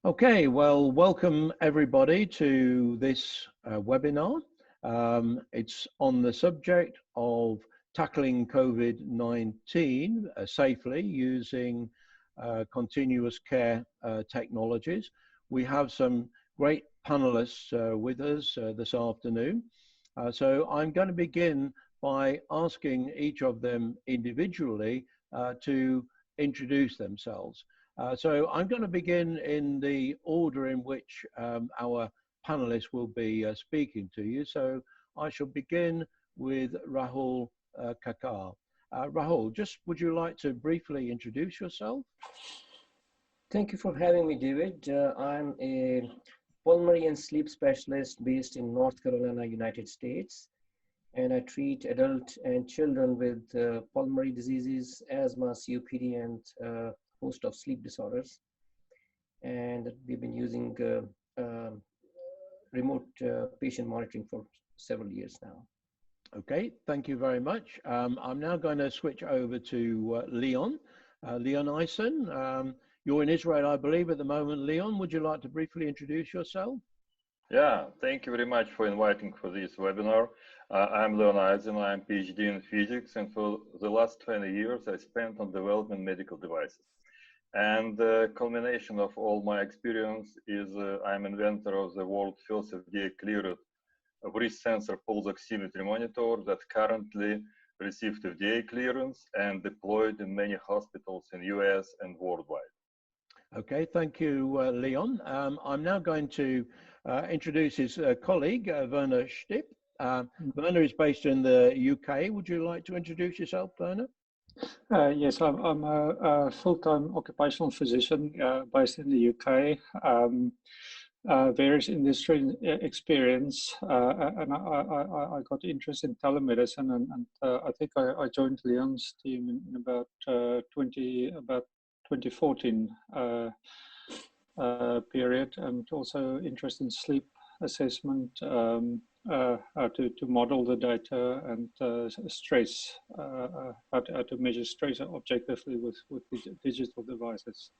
Okay, well, welcome everybody to this webinar. It's on the subject of tackling COVID-19 safely using continuous care technologies. We have some great panelists with us this afternoon. So I'm going to begin by asking each of them individually to introduce themselves. So I'm going to begin in the order in which our panelists will be speaking to you. So I shall begin with Rahul Kakar. Rahul, just would you like to briefly introduce yourself? Thank you for having me, David. I'm a pulmonary and sleep specialist based in North Carolina, United States, and I treat adult and children with pulmonary diseases, asthma, COPD, and a host of sleep disorders. And we've been using remote patient monitoring for several years now. Okay, thank you very much. I'm now going to switch over to Leon. Leon Eisen, you're in Israel, I believe, at the moment. Leon, would you like to briefly introduce yourself? Yeah, thank you very much for inviting for this webinar. I'm Leon Eisen, I'm PhD in physics, and for the last 20 years I spent on developing medical devices. And the culmination of all my experience is I'm inventor of the world's first FDA-cleared wrist sensor pulse oximetry monitor that currently received FDA clearance and deployed in many hospitals in US and worldwide. Okay, thank you, Leon. I'm now going to introduce his colleague, Werner Stipp. Werner is based in the UK. Would you like to introduce yourself, Werner? Yes, I'm a full-time occupational physician based in the UK. Various industry experience, and I got interest in telemedicine, and I think I joined Leon's team in about 2014 period, and also interest in sleep assessment, how to model the data, and stress, how to measure stress objectively with digital devices.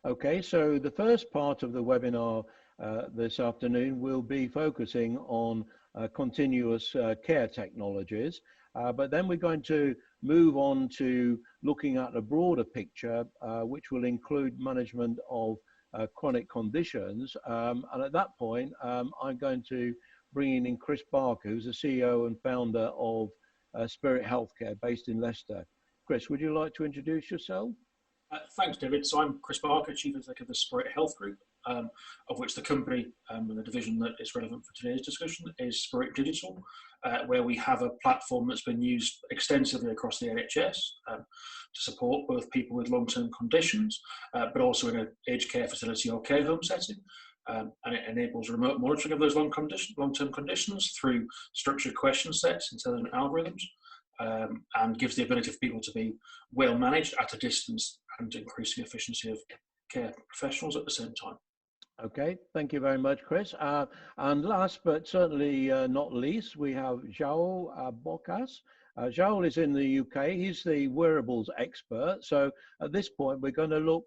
Okay, so the first part of the webinar this afternoon will be focusing on continuous care technologies, but then we're going to move on to looking at a broader picture, which will include management of chronic conditions. And at that point, I'm going to bring in Chris Barker, who's the CEO and founder of Spirit Healthcare based in Leicester. Chris, would you like to introduce yourself? Thanks, David. So I'm Chris Barker, Chief Executive of the Spirit Health Group, of which the company and the division that is relevant for today's discussion is Spirit Digital, where we have a platform that's been used extensively across the NHS to support both people with long-term conditions, but also in an aged care facility or care home setting. And it enables remote monitoring of those long-term conditions through structured question sets, intelligent algorithms, and gives the ability for people to be well managed at a distance and increasing efficiency of care professionals at the same time. Okay, thank you very much, Chris. And last but certainly not least, we have João Bocas. João is in the UK. He's the wearables expert. So at this point, we're going to look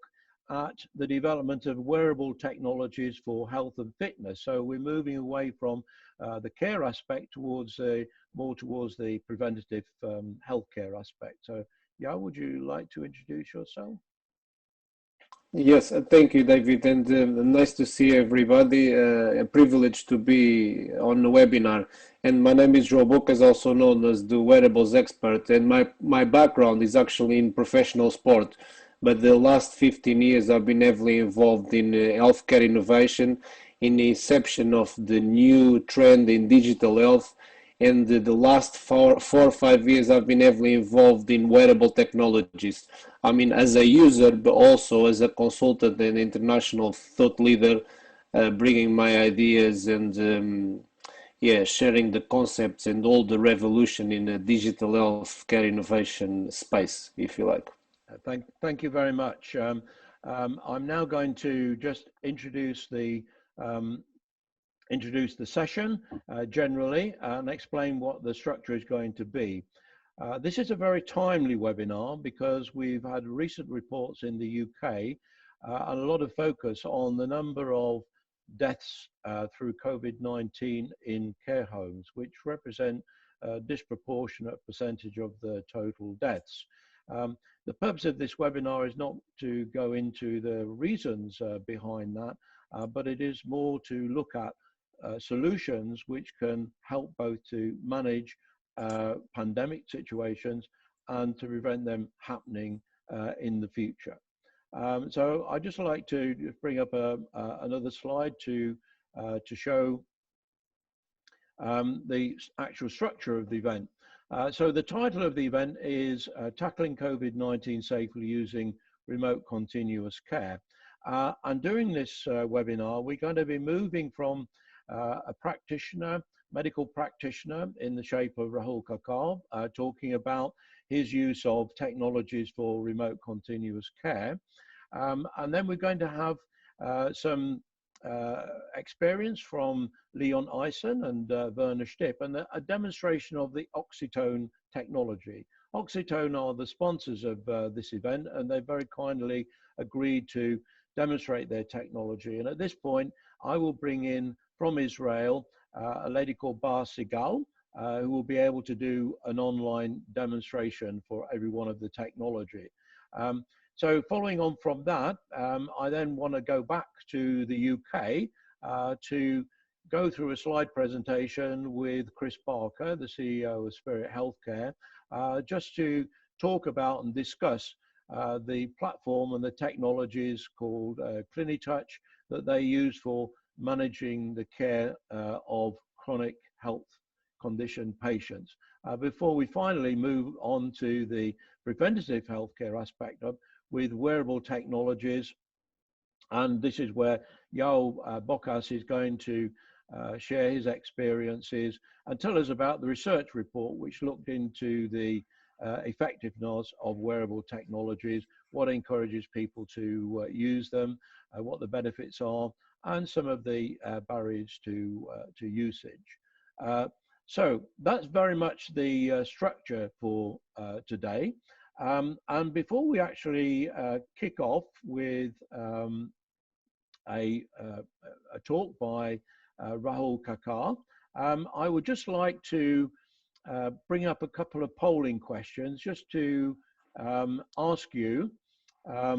at the development of wearable technologies for health and fitness. So we're moving away from the care aspect towards more towards the preventative healthcare aspect. So, yeah, would you like to introduce yourself? Yes, thank you, David, and nice to see everybody. A privilege to be on the webinar. And my name is João Bocas, also known as the wearables expert. And my background is actually in professional sport. But the last 15 years, I've been heavily involved in healthcare innovation, in the inception of the new trend in digital health. And the last four or 5 years, I've been heavily involved in wearable technologies. I mean, as a user, but also as a consultant and international thought leader, bringing my ideas and sharing the concepts and all the revolution in the digital healthcare innovation space, if you like. Thank you very much. I'm now going to just introduce the session generally and explain what the structure is going to be. This is a very timely webinar because we've had recent reports in the UK and a lot of focus on the number of deaths through COVID-19 in care homes, which represent a disproportionate percentage of the total deaths. The purpose of this webinar is not to go into the reasons behind that, but it is more to look at solutions which can help both to manage pandemic situations and to prevent them happening in the future. So I'd just like to bring up another slide to show the actual structure of the event. So the title of the event is Tackling COVID-19 Safely Using Remote Continuous Care. And during this webinar, we're going to be moving from a practitioner, medical practitioner in the shape of Rahul Kakar, talking about his use of technologies for remote continuous care. And then we're going to have some experience from Leon Eisen and Werner Stipp, and a demonstration of the Oxytone technology. Oxytone are the sponsors of this event, and they very kindly agreed to demonstrate their technology. And at this point, I will bring in from Israel a lady called Bar Sigal, who will be able to do an online demonstration for everyone of the technology. So following on from that, I then want to go back to the UK to go through a slide presentation with Chris Barker, the CEO of Spirit Healthcare, just to talk about and discuss the platform and the technologies called CliniTouch that they use for managing the care of chronic health condition patients. Before we finally move on to the preventative healthcare aspect of with wearable technologies, and this is where Yael Bocas is going to share his experiences and tell us about the research report which looked into the effectiveness of wearable technologies, what encourages people to use them, what the benefits are, and some of the barriers to usage. So that's very much the structure for today. And before we actually kick off with a talk by Rahul Kakar, I would just like to bring up a couple of polling questions just to ask you a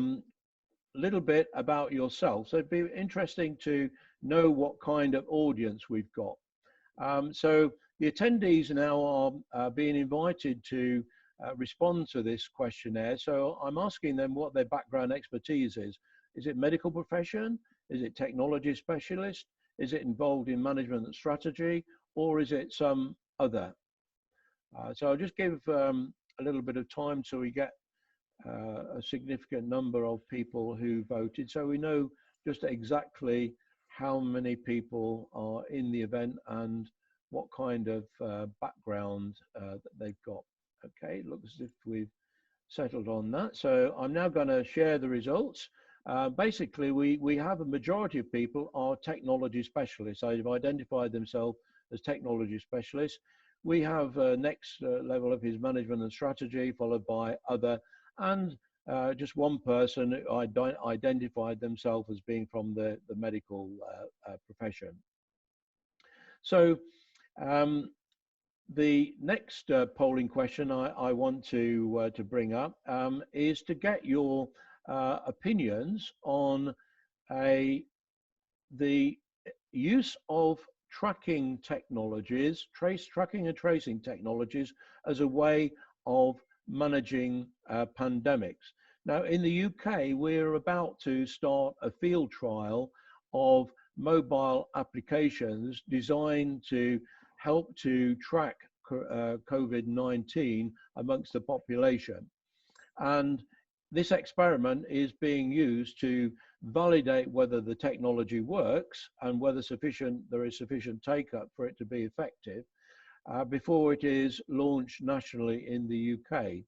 little bit about yourself. So it'd be interesting to know what kind of audience we've got. So the attendees now are being invited to respond to this questionnaire. So I'm asking them what their background expertise is. Is it medical profession? Is it technology specialist? Is it involved in management and strategy? Or is it some other? So I'll just give a little bit of time so we get a significant number of people who voted, so we know just exactly how many people are in the event and what kind of background that they've got. Okay, it looks as if we've settled on that. So I'm now going to share the results. Basically, we have a majority of people are technology specialists. They've identified themselves as technology specialists. We have next level of his management and strategy, followed by other, and just one person who identified themselves as being from the medical profession. So the next polling question I want to bring up is to get your opinions on the use of tracking technologies, tracking and tracing technologies as a way of managing pandemics. Now, in the UK, we're about to start a field trial of mobile applications designed to help to track COVID-19 amongst the population. And this experiment is being used to validate whether the technology works and whether there is sufficient take-up for it to be effective before it is launched nationally in the UK.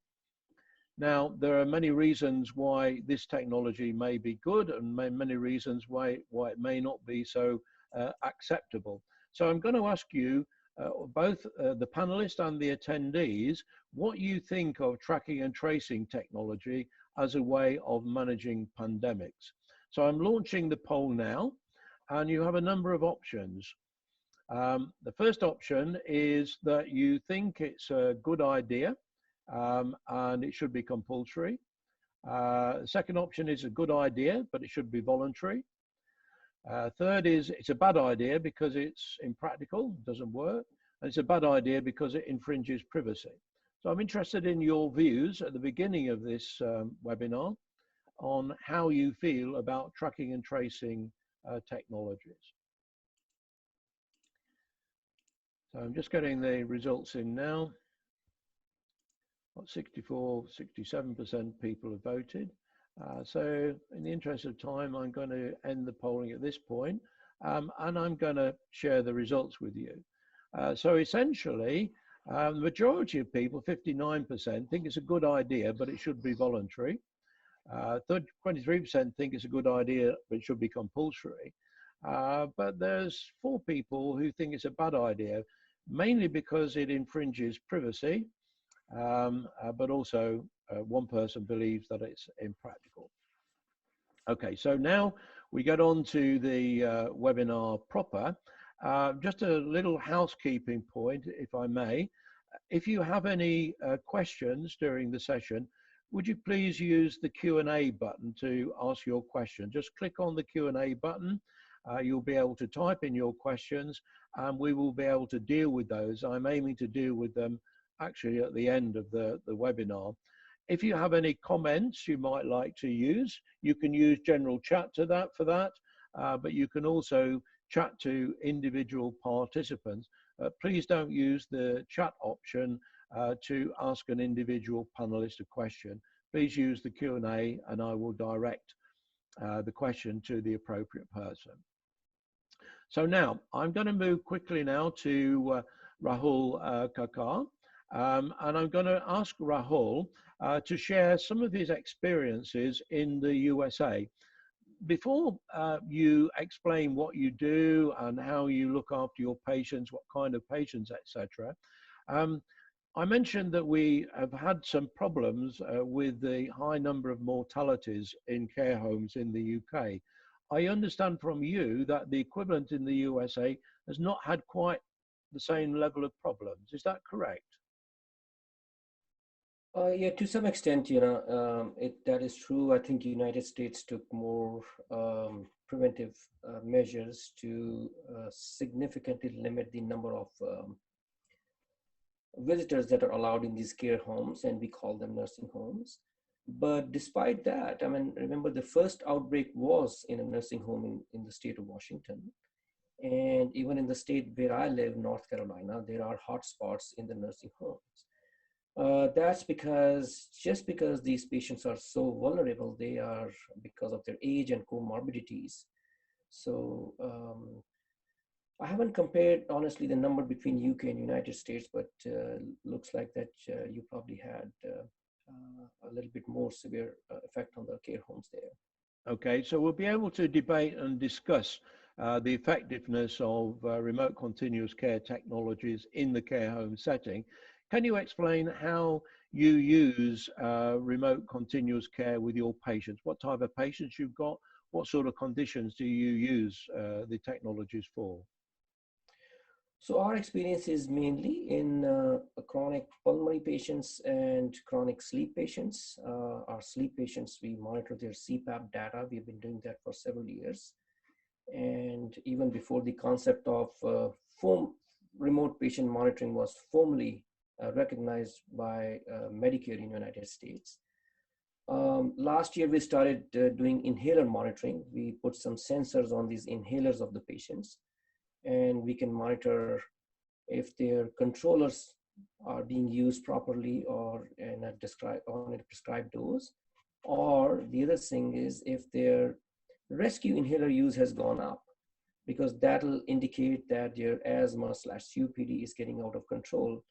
Now, there are many reasons why this technology may be good and many reasons why it may not be so acceptable. So I'm going to ask you, both the panelists and the attendees, what you think of tracking and tracing technology as a way of managing pandemics. So I'm launching the poll now, and you have a number of options. The first option is that you think it's a good idea and it should be compulsory. The second option is a good idea, but it should be voluntary. Third is it's a bad idea because it's impractical, doesn't work. And it's a bad idea because it infringes privacy. So I'm interested in your views at the beginning of this webinar on how you feel about tracking and tracing technologies. So I'm just getting the results in now. What, 64, 67% people have voted. So in the interest of time, I'm going to end the polling at this point, and I'm going to share the results with you. So essentially, the majority of people, 59%, think it's a good idea, but it should be voluntary. 23% think it's a good idea, but it should be compulsory. But there's 4 people who think it's a bad idea, mainly because it infringes privacy, but also 1 person believes that it's impractical. Okay, so now we get on to the webinar proper. Just a little housekeeping point, if I may. If you have any questions during the session, would you please use the Q&A button to ask your question? Just click on the Q&A button. You'll be able to type in your questions and we will be able to deal with those. I'm aiming to deal with them actually at the end of the webinar. If you have any comments you might like to use, you can use general chat for that, but you can also chat to individual participants. Please don't use the chat option to ask an individual panelist a question. Please use the Q&A and I will direct the question to the appropriate person. So now I'm going to move quickly now to Rahul Kakar, and I'm going to ask Rahul to share some of his experiences in the USA. Before you explain what you do and how you look after your patients, what kind of patients, etc., I mentioned that we have had some problems with the high number of mortalities in care homes in the UK. I understand from you that the equivalent in the USA has not had quite the same level of problems. Is that correct? Yeah, to some extent, you know, that is true. I think the United States took more preventive measures to significantly limit the number of visitors that are allowed in these care homes, and we call them nursing homes. But despite that, I mean, remember the first outbreak was in a nursing home in the state of Washington. And even in the state where I live, North Carolina, there are hotspots in the nursing homes. That's just because these patients are so vulnerable, they are because of their age and comorbidities. So I haven't compared, honestly, the number between UK and United States, but looks like that you probably had a little bit more severe effect on the care homes there. Okay, so we'll be able to debate and discuss the effectiveness of remote continuous care technologies in the care home setting. Can you explain how you use remote continuous care with your patients? What type of patients you've got? What sort of conditions do you use the technologies for? So our experience is mainly in chronic pulmonary patients and chronic sleep patients. Our sleep patients, we monitor their CPAP data. We've been doing that for several years. And even before the concept of remote patient monitoring was formally recognized by Medicare in the United States. Last year, we started doing inhaler monitoring. We put some sensors on these inhalers of the patients, and we can monitor if their controllers are being used properly or on a prescribed dose. Or the other thing is if their rescue inhaler use has gone up, because that'll indicate that their asthma/COPD is getting out of control,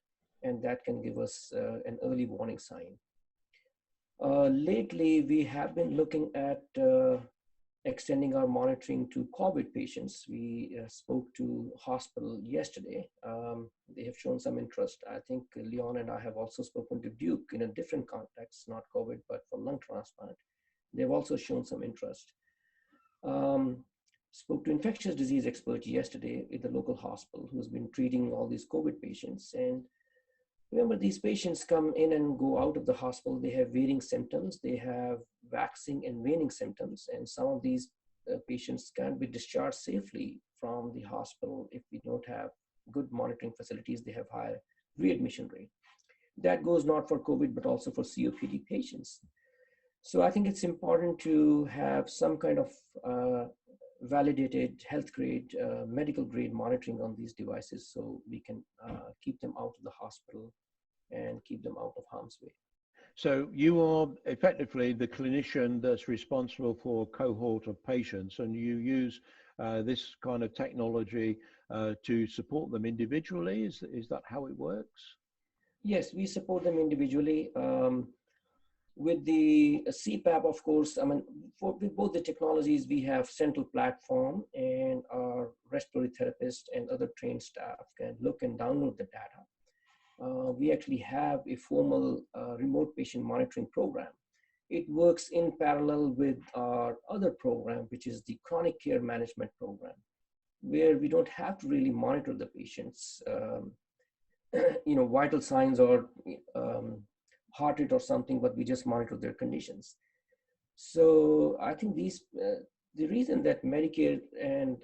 and that can give us an early warning sign. Lately, we have been looking at extending our monitoring to COVID patients. We spoke to hospital yesterday. They have shown some interest. I think Leon and I have also spoken to Duke in a different context, not COVID, but for lung transplant. They've also shown some interest. Spoke to infectious disease expert yesterday at the local hospital who's been treating all these COVID patients. And remember, these patients come in and go out of the hospital. They have varying symptoms. They have waxing and waning symptoms. And some of these patients can't be discharged safely from the hospital if we don't have good monitoring facilities. They have higher readmission rate. That goes not for COVID, but also for COPD patients. So I think it's important to have some kind of validated health grade, medical grade monitoring on these devices so we can keep them out of the hospital and keep them out of harm's way. So you are effectively the clinician that's responsible for a cohort of patients, and you use this kind of technology to support them individually. Is that how it works? Yes, we support them individually. With the CPAP, of course, I mean, with both the technologies, we have central platform, and our respiratory therapist and other trained staff can look and download the data. We actually have a formal remote patient monitoring program. It works in parallel with our other program, which is the chronic care management program, where we don't have to really monitor the patients, vital signs or heart rate or something, but we just monitor their conditions. So I think the reason that Medicare and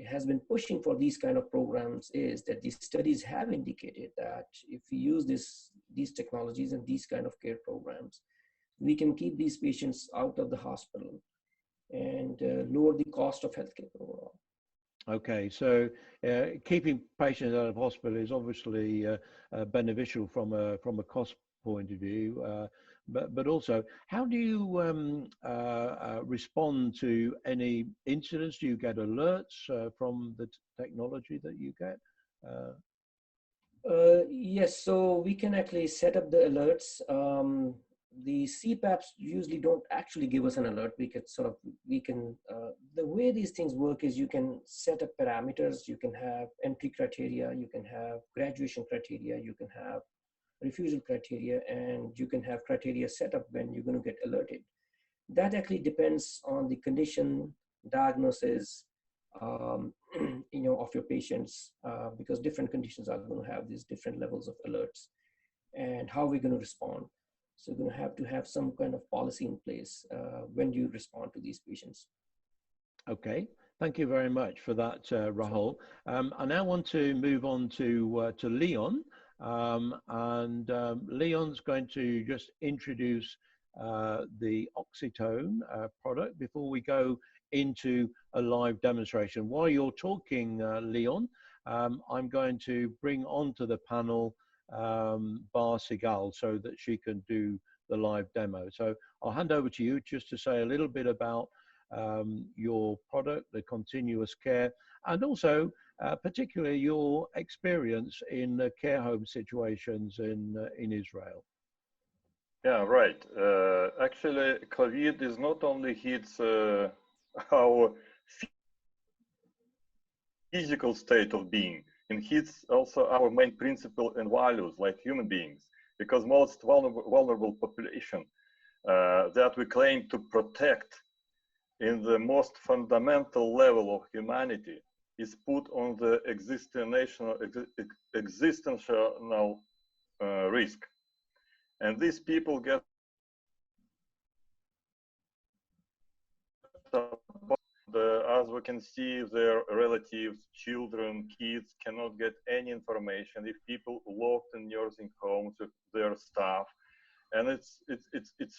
has been pushing for these kind of programs is that these studies have indicated that if we use these technologies and these kind of care programs, we can keep these patients out of the hospital and lower the cost of healthcare overall. Okay, so keeping patients out of hospital is obviously beneficial from a cost point of view, but also, how do you respond to any incidents? Do you get alerts from the technology that you get? Yes, so we can actually set up the alerts. The CPAPs usually don't actually give us an alert. The way these things work is you can set up parameters, you can have entry criteria, you can have graduation criteria, you can have refusal criteria, and you can have criteria set up when you're going to get alerted. That actually depends on the condition, diagnosis, of your patients, because different conditions are going to have these different levels of alerts, and how we're going to respond. So we're going to have some kind of policy in place when you respond to these patients. Okay, thank you very much for that, Rahul. I now want to move on to Leon. Leon's going to just introduce the Oxytone product before we go into a live demonstration. While you're talking, Leon, I'm going to bring onto the panel Bar Sigal so that she can do the live demo. So I'll hand over to you just to say a little bit about your product, the continuous care, and also particularly your experience in care home situations in Israel. Yeah, right. Actually, COVID is not only hits our physical state of being, it hits also our main principle and values like human beings, because most vulnerable population that we claim to protect in the most fundamental level of humanity is put on the existential risk. And these people get as we can see, their relatives, children, kids cannot get any information if people locked in nursing homes with their staff. And it's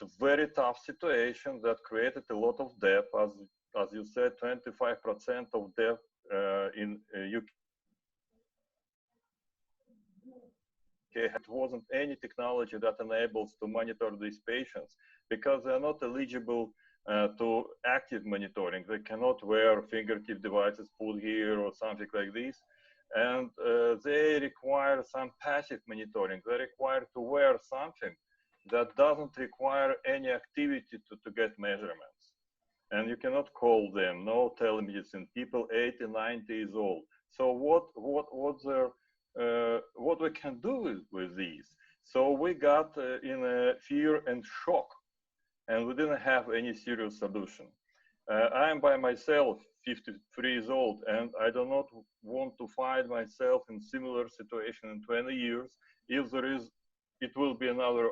a very tough situation that created a lot of death. As you said, 25% of death in UK. It wasn't any technology that enables to monitor these patients because they're not eligible to active monitoring. They cannot wear fingertip devices put here or something like this. And they require some passive monitoring. They require to wear something that doesn't require any activity to get measurements. And you cannot call them, no telemedicine, people 80, 90 years old. So what we can do with these? So we got in a fear and shock, and we didn't have any serious solution. I am by myself, 53 years old, and I do not want to find myself in similar situation in 20 years if it will be another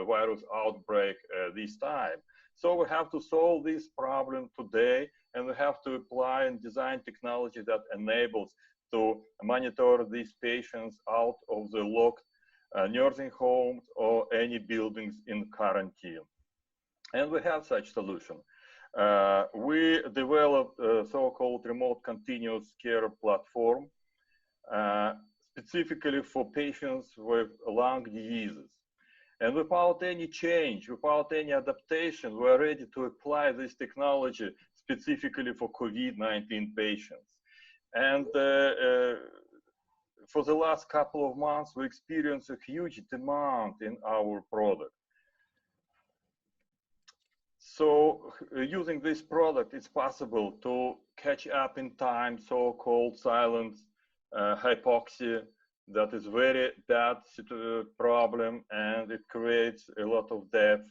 virus outbreak this time. So we have to solve this problem today, and we have to apply and design technology that enables to monitor these patients out of the locked nursing homes or any buildings in quarantine. And we have such solution. We developed a so-called remote continuous care platform specifically for patients with lung diseases. And without any change, without any adaptation, we're ready to apply this technology specifically for COVID-19 patients. And for the last couple of months, we experienced a huge demand in our product. So using this product, it's possible to catch up in time so-called silent hypoxia. That is very bad problem, and it creates a lot of death.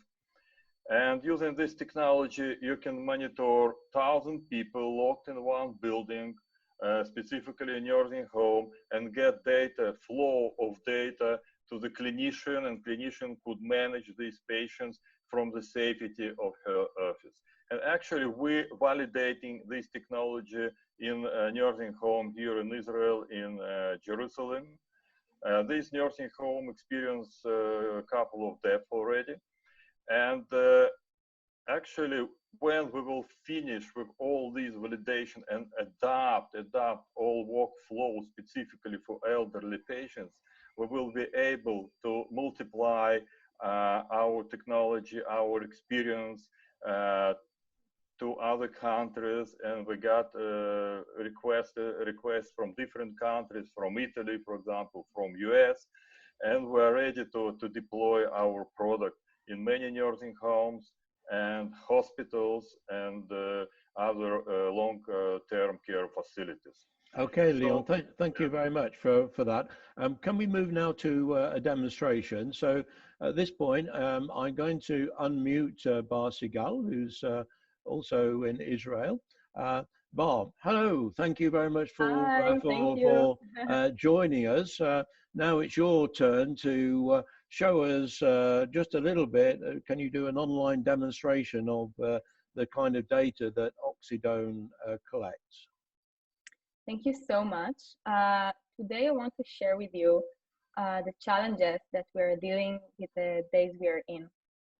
And using this technology, you can monitor 1,000 people locked in one building, specifically a nursing home, and get data, flow of data to the clinician, and clinician could manage these patients from the safety of her office. And actually, we're validating this technology in a nursing home here in Israel, in Jerusalem. This nursing home experienced a couple of deaths already. And actually, when we will finish with all these validation and adapt all workflows specifically for elderly patients, we will be able to multiply our technology, our experience to other countries, and we got requests from different countries, from Italy, for example, from US, and we're ready to deploy our product in many nursing homes and hospitals and other long-term care facilities. Okay, Leon, thank you very much for that. Can we move now to a demonstration? So at this point, I'm going to unmute Bar Sigal, who's also in Israel. Bar, hello, thank you very much for joining us. Now it's your turn to show us just a little bit. Can you do an online demonstration of the kind of data that Oxidone collects? Thank you so much. Today I want to share with you the challenges that we're dealing with the days we are in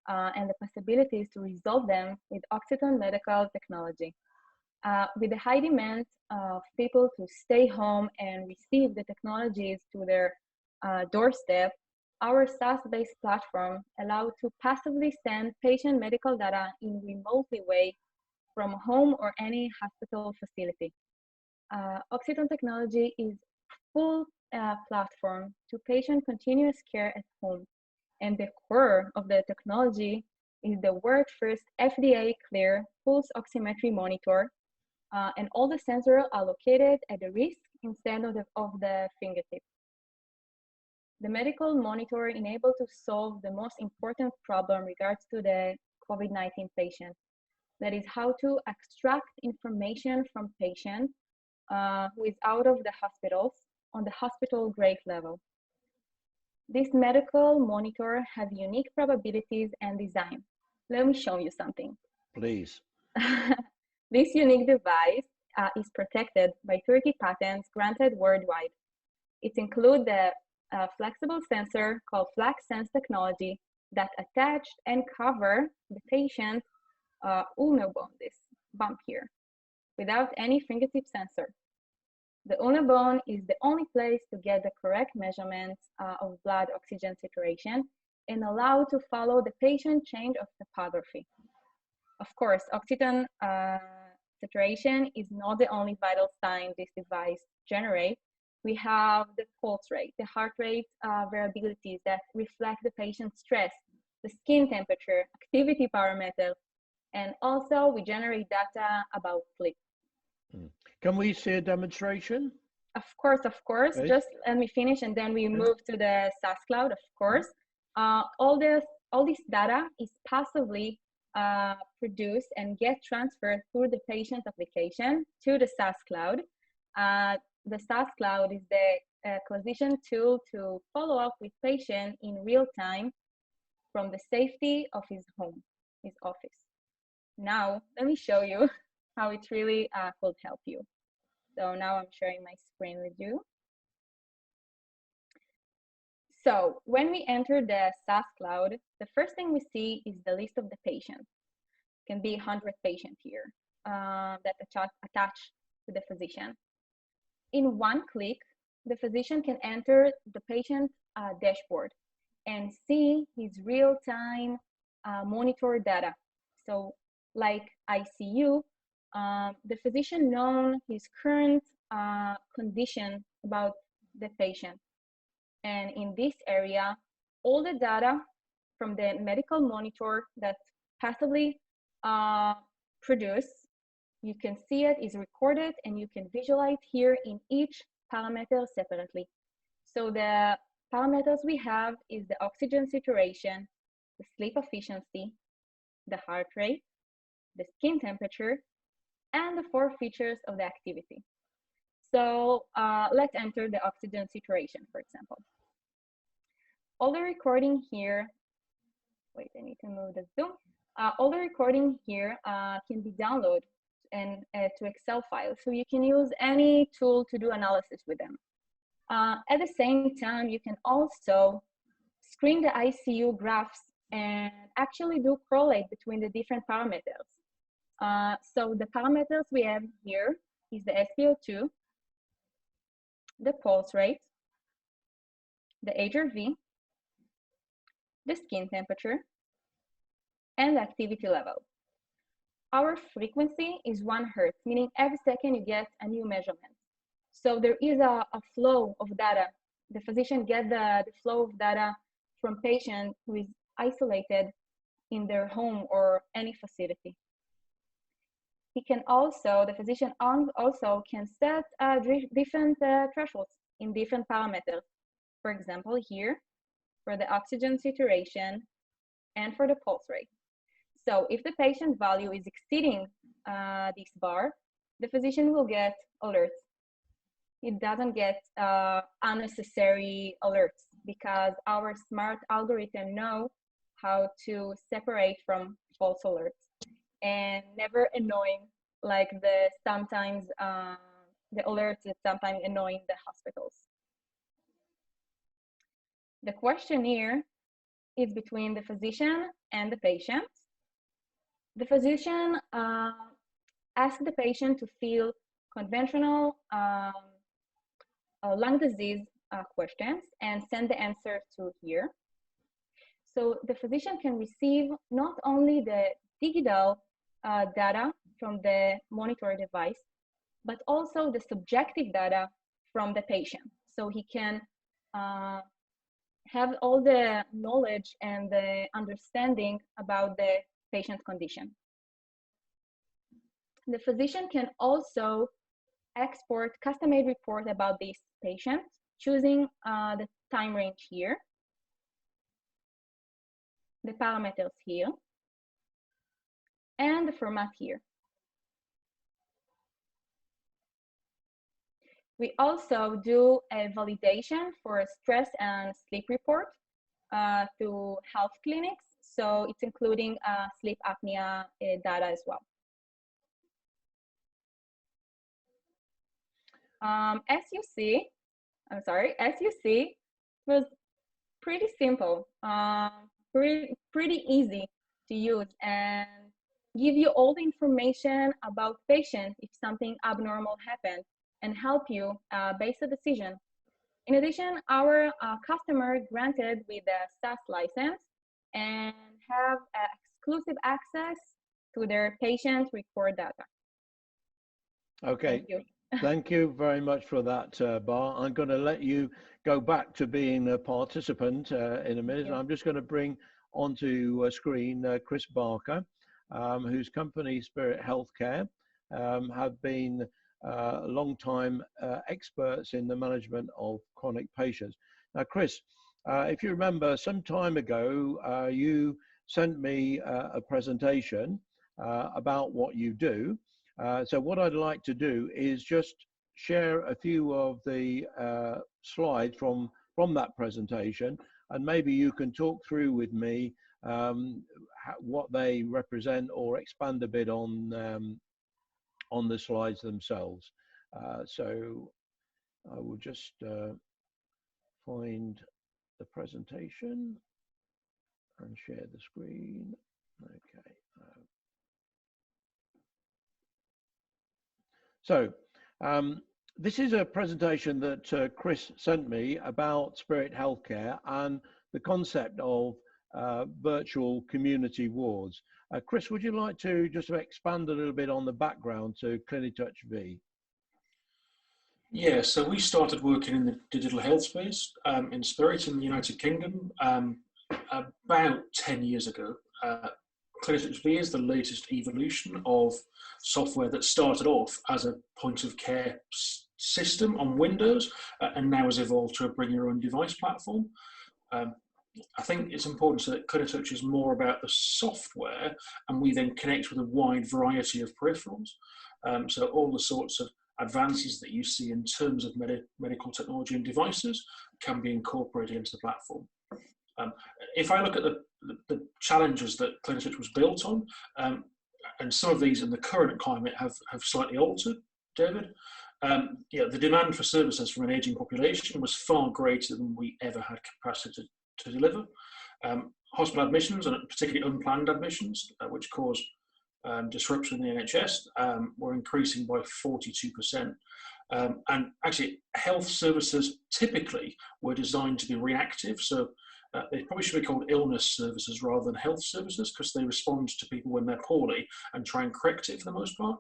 and the possibilities to resolve them with Oxidone medical technology. With the high demand of people to stay home and receive the technologies to their doorstep, our SaaS-based platform allows to passively send patient medical data in remotely way from home or any hospital facility. Oxidone technology is full platform to patient continuous care at home. And the core of the technology is the world's first FDA clear pulse oximetry monitor. And all the sensors are located at the wrist instead of the fingertip. The medical monitor enables to solve the most important problem regards to the COVID-19 patient. That is how to extract information from patients who is out of the hospitals on the hospital grade level. This medical monitor has unique probabilities and design. Let me show you something. Please. This unique device is protected by 30 patents granted worldwide. It includes the flexible sensor called FlexSense technology that attached and cover the patient's ulnar bone, this bump here, without any fingertip sensor. The ulnar bone is the only place to get the correct measurements of blood oxygen saturation and allow to follow the patient change of topography. Of course, oxygen saturation is not the only vital sign this device generates. We have the pulse rate, the heart rate variabilities that reflect the patient's stress, the skin temperature, activity parameters, and also we generate data about sleep. Can we see a demonstration? Of course. Right. Just let me finish and then we move to the SaaS cloud, of course. All this data is passively produce and get transferred through the patient application to the SaaS cloud. The SaaS cloud is the acquisition tool to follow up with patient in real time from the safety of his home, his office. Now, let me show you how it really could help you. So now I'm sharing my screen with you. So when we enter the SaaS cloud, the first thing we see is the list of the patients. It can be 100 patients here that attach to the physician. In one click, the physician can enter the patient dashboard and see his real-time monitor data. So like ICU, the physician knows his current condition about the patient. And in this area, all the data from the medical monitor that passively produced, you can see it is recorded and you can visualize here in each parameter separately. So the parameters we have is the oxygen saturation, the sleep efficiency, the heart rate, the skin temperature, and the 4 features of the activity. So let's enter the oxygen saturation, for example. All the recording here, wait, I need to move the zoom. All the recording here can be downloaded and to Excel files. So you can use any tool to do analysis with them. At the same time, you can also screen the ICU graphs and actually do correlate between the different parameters. So the parameters we have here is the SpO2, the pulse rate, the HRV, the skin temperature, and the activity level. Our frequency is 1 Hertz, meaning every second you get a new measurement. So there is a flow of data. The physician gets the flow of data from patient who is isolated in their home or any facility. He can also, the physician also can set different thresholds in different parameters. For example, here, for the oxygen saturation and for the pulse rate. So if the patient value is exceeding this bar, the physician will get alerts. It doesn't get unnecessary alerts because our smart algorithm know how to separate from false alerts and never annoying like sometimes the alerts that sometimes annoying the hospitals. The questionnaire is between the physician and the patient. The physician asks the patient to fill conventional lung disease questions and send the answer to here. So the physician can receive not only the digital data from the monitor device, but also the subjective data from the patient. So he can have all the knowledge and the understanding about the patient condition. The physician can also export custom-made report about this patient, choosing the time range here, the parameters here, and the format here. We also do a validation for a stress and sleep report to health clinics. So it's including sleep apnea data as well. As you see, it was pretty simple, pretty easy to use and give you all the information about patient if something abnormal happened and help you base a decision. In addition, our customer granted with a SaaS license and have exclusive access to their patient record data. Okay. Thank you. Thank you very much for that, Bar. I'm going to let you go back to being a participant in a minute. I'm just going to bring onto screen Chris Barker, whose company Spirit Healthcare have been long-time experts in the management of chronic patients. Now, Chris, if you remember, some time ago, you sent me a presentation about what you do. So what I'd like to do is just share a few of the slides from that presentation, and maybe you can talk through with me what they represent, or expand a bit on the slides themselves. So I will just find the presentation and share the screen. Okay. So this is a presentation that Chris sent me about Spirit Healthcare and the concept of virtual community wards. Chris, would you like to just expand a little bit on the background to Clinitouch V? Yeah, so we started working in the digital health space in Spirit in the United Kingdom about 10 years ago. Clinitouch V is the latest evolution of software that started off as a point of care system on Windows and now has evolved to a bring your own device platform. I think it's important so that Clinitouch is more about the software, and we then connect with a wide variety of peripherals. So all the sorts of advances that you see in terms of medical technology and devices can be incorporated into the platform. If I look at the challenges that Clinitouch was built on, and some of these in the current climate have slightly altered, David, the demand for services from an aging population was far greater than we ever had capacity to deliver. Hospital admissions, and particularly unplanned admissions, which caused disruption in the NHS, were increasing by 42%. And actually, health services typically were designed to be reactive. So they probably should be called illness services rather than health services, because they respond to people when they're poorly and try and correct it for the most part.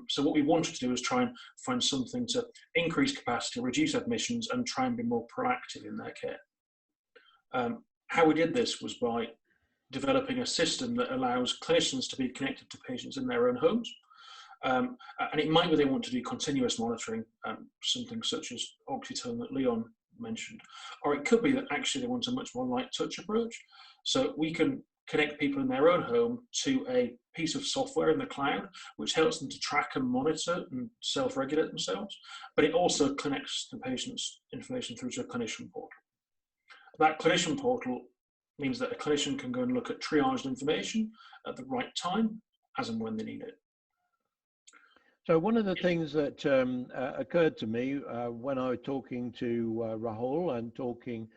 So what we wanted to do is try and find something to increase capacity, reduce admissions, and try and be more proactive in their care. How we did this was by developing a system that allows clinicians to be connected to patients in their own homes. And it might be they want to do continuous monitoring, something such as Oxytone that Leon mentioned, or it could be that actually they want a much more light touch approach. So we can connect people in their own home to a piece of software in the cloud, which helps them to track and monitor and self-regulate themselves, but it also connects the patient's information through to a clinician portal. That clinician portal means that a clinician can go and look at triaged information at the right time, as and when they need it. So one of the things that occurred to me when I was talking to Rahul and talking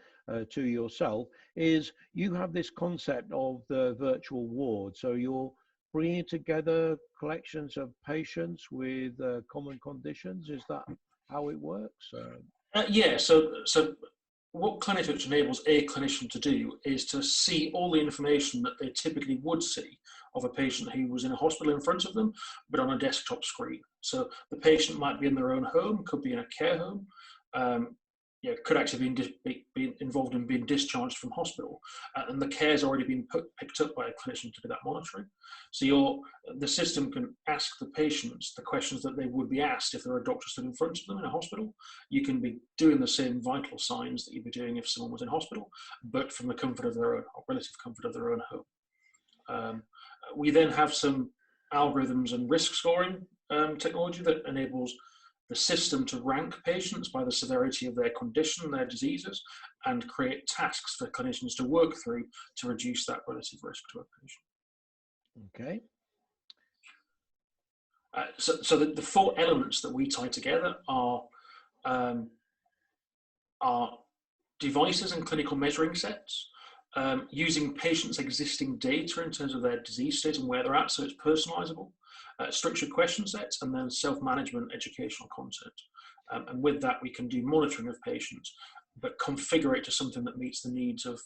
to yourself is you have this concept of the virtual ward. So you're bringing together collections of patients with common conditions. Is that how it works? Yeah, so what Clinitouch enables a clinician to do is to see all the information that they typically would see of a patient who was in a hospital in front of them, but on a desktop screen. So the patient might be in their own home, could be in a care home, could actually be involved in being discharged from hospital, and the care's already been picked up by a clinician to do that monitoring. So the system can ask the patients the questions that they would be asked if there were a doctor stood in front of them in a hospital. You can be doing the same vital signs that you'd be doing if someone was in hospital, but from the comfort of their own, or relative comfort of their own home. We then have some algorithms and risk scoring technology that enables the system to rank patients by the severity of their condition, their diseases, and create tasks for clinicians to work through to reduce that relative risk to a patient. Okay. So the four elements that we tie together are devices and clinical measuring sets, using patients' existing data in terms of their disease state and where they're at, so it's personalizable. Structured question sets, and then self-management educational content. And with that, we can do monitoring of patients, but configure it to something that meets the needs of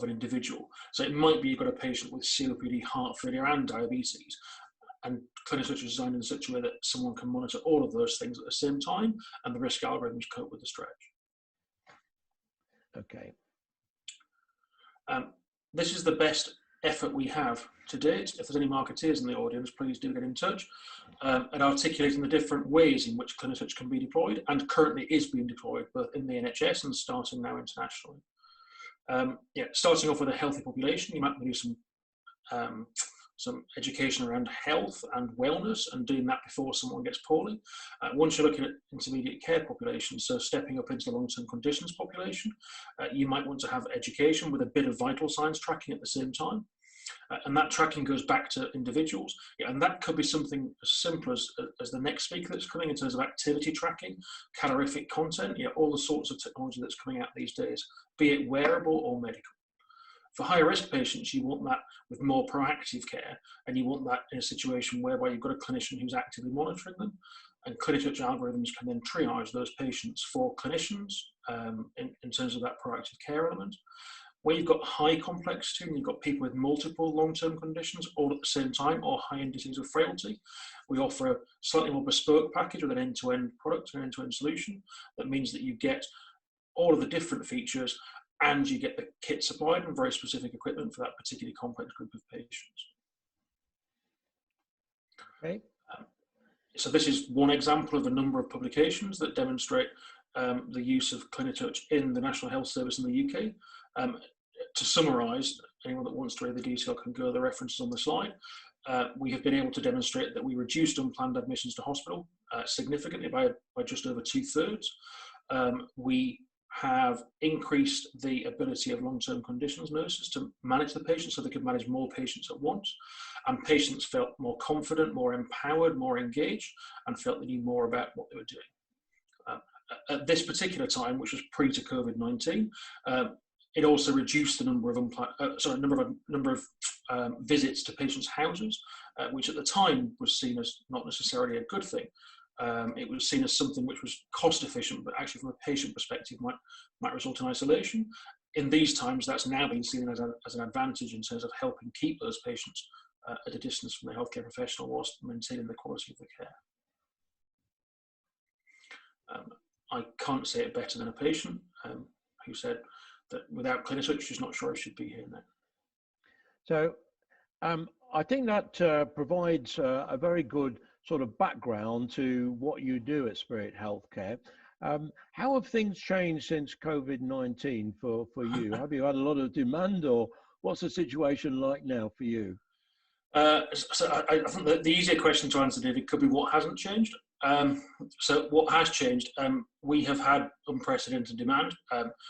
an individual. So it might be you've got a patient with COPD, heart failure, and diabetes, and Clinitouch is designed in such a way that someone can monitor all of those things at the same time, and the risk algorithms cope with the stretch. Okay. This is the best effort we have to date. If there's any marketeers in the audience, please do get in touch, and articulating the different ways in which Clinitouch can be deployed, and currently is being deployed both in the NHS and starting now internationally. Yeah, starting off with a healthy population, you might do some education around health and wellness and doing that before someone gets poorly. Once you're looking at intermediate care populations, so stepping up into the long-term conditions population, you might want to have education with a bit of vital signs tracking at the same time. And that tracking goes back to individuals. Yeah, and that could be something as simple as the next speaker that's coming in terms of activity tracking, calorific content, yeah, all the sorts of technology that's coming out these days, be it wearable or medical. For higher risk patients, you want that with more proactive care, and you want that in a situation whereby you've got a clinician who's actively monitoring them, and CliniTouch algorithms can then triage those patients for clinicians in terms of that proactive care element. Where you've got high complexity and you've got people with multiple long-term conditions all at the same time or high indices of frailty, we offer a slightly more bespoke package with an end-to-end product, an end-to-end solution. That means that you get all of the different features and you get the kit supplied and very specific equipment for that particularly complex group of patients. Okay. So this is one example of a number of publications that demonstrate the use of CliniTouch in the National Health Service in the UK. To summarise, anyone that wants to read the detail can go to the references on the slide. We have been able to demonstrate that we reduced unplanned admissions to hospital significantly by just over 2/3. We have increased the ability of long-term conditions nurses to manage the patients so they could manage more patients at once. And patients felt more confident, more empowered, more engaged, and felt they knew more about what they were doing. At this particular time, which was pre to COVID-19, it also reduced the number of visits to patients' houses, which at the time was seen as not necessarily a good thing. It was seen as something which was cost efficient, but actually from a patient perspective might result in isolation. In these times, that's now been seen as an advantage in terms of helping keep those patients at a distance from the healthcare professional whilst maintaining the quality of the care. I can't say it better than a patient who said that without CliniTouch, she's not sure I should be here now. So I think that provides a very good sort of background to what you do at Spirit Healthcare. How have things changed since COVID-19 for you? Have you had a lot of demand, or what's the situation like now for you? So I think that the easier question to answer, David, could be what hasn't changed. So what has changed, we have had unprecedented demand.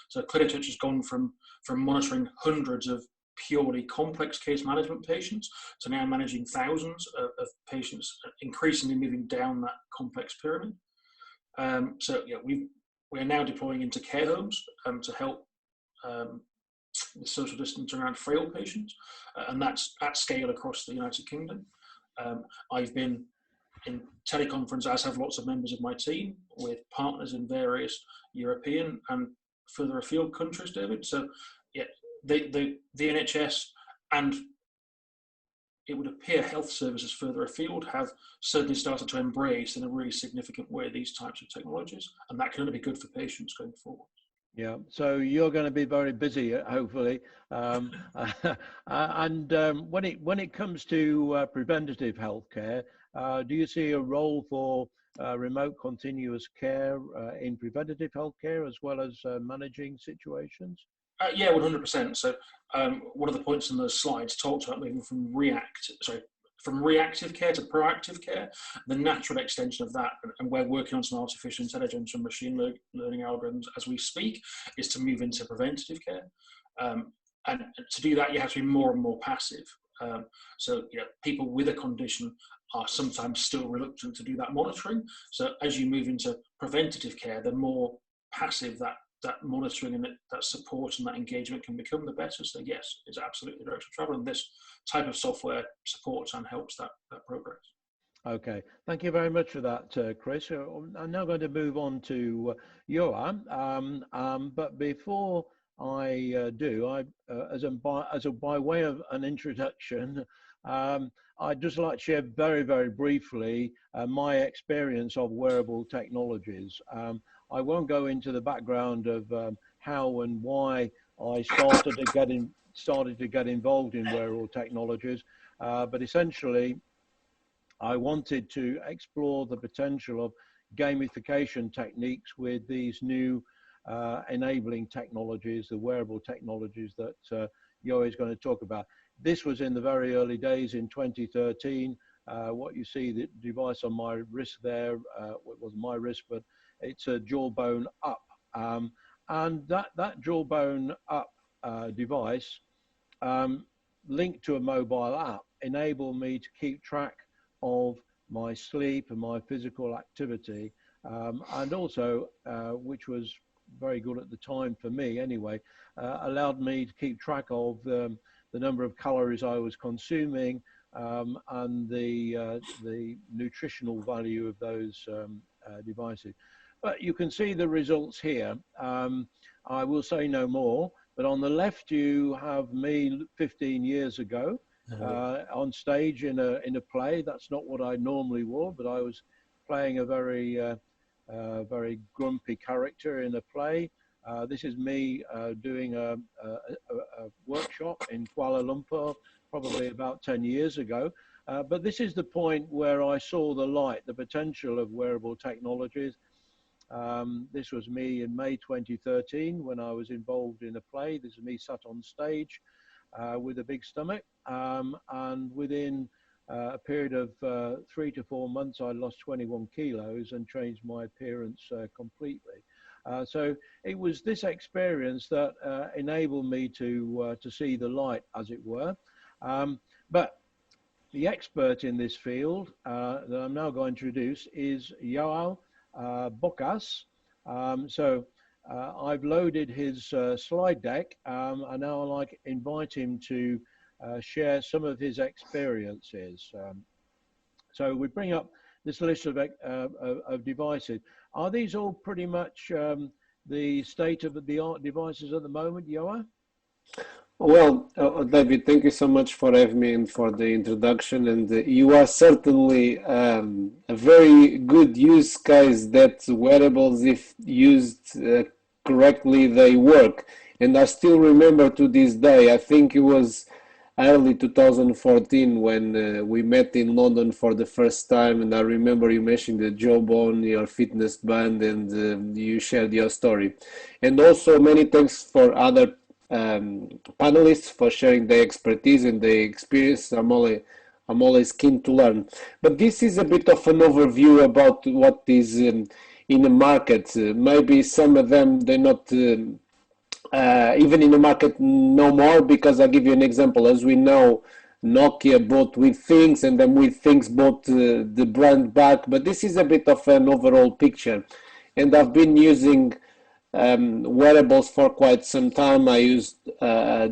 So CliniTouch has gone from monitoring hundreds of purely complex case management patients to now managing thousands of patients, increasingly moving down that complex pyramid. So yeah, we are now deploying into care homes to help with social distance around frail patients, and that's at scale across the United Kingdom. I've been in teleconference, as have lots of members of my team, with partners in various European and further afield countries, David. So yeah, the NHS and it would appear health services further afield have certainly started to embrace in a really significant way these types of technologies, and that can only be good for patients going forward. Yeah, so you're going to be very busy, hopefully. And when it comes to preventative healthcare, do you see a role for remote continuous care in preventative healthcare as well as managing situations? Yeah, 100%. So one of the points in those slides talked about moving from reactive care to proactive care, the natural extension of that, and we're working on some artificial intelligence and machine learning algorithms as we speak, is to move into preventative care. And to do that, you have to be more and more passive. So you know, people with a condition are sometimes still reluctant to do that monitoring. So as you move into preventative care, the more passive that monitoring and that support and that engagement can become, the better. So yes, it's absolutely the direction of travel, and this type of software supports and helps that progress. Okay, thank you very much for that, Chris. I'm now going to move on to Johan, but before I do, by way of an introduction, I'd just like to share very, very briefly my experience of wearable technologies. I won't go into the background of how and why I started to get involved in wearable technologies, but essentially I wanted to explore the potential of gamification techniques with these new enabling technologies, the wearable technologies that Yoa is going to talk about. This was in the very early days in 2013. What you see, the device on my wrist there, it wasn't my wrist, but it's a jawbone up. And that jawbone up device linked to a mobile app enabled me to keep track of my sleep and my physical activity, and also, which was very good at the time for me anyway, allowed me to keep track of the number of calories I was consuming, and the nutritional value of those devices. But you can see the results here. I will say no more, but on the left you have me 15 years ago on stage in a play. That's not what I normally wore, but I was playing a very grumpy character in a play. This is me doing a workshop in Kuala Lumpur, probably about 10 years ago. But this is the point where I saw the light, the potential of wearable technologies. This was me in May 2013 when I was involved in a play. This is me sat on stage with a big stomach. And within a period of 3 to 4 months, I lost 21 kilos and changed my appearance completely. So it was this experience that enabled me to see the light, as it were. But the expert in this field that I'm now going to introduce is Joao Bocas. I've loaded his slide deck, and now I'd like to invite him to share some of his experiences. So we bring up this list of devices. Are these all pretty much the state-of-the-art devices at the moment, Joa? Well, David, thank you so much for having me and for the introduction. And you are certainly a very good use case that wearables, if used correctly, they work. And I still remember to this day, I think it was early 2014 when we met in London for the first time. And I remember you mentioned the jawbone, your fitness band, and you shared your story. And also many thanks for other panelists for sharing their expertise and their experience. I'm always keen to learn. But this is a bit of an overview about what is in the market. Maybe some of them, they're not even in the market no more, because I'll give you an example. As we know, Nokia bought With Things, and then With Things bought the brand back. But this is a bit of an overall picture. And I've been using wearables for quite some time. I used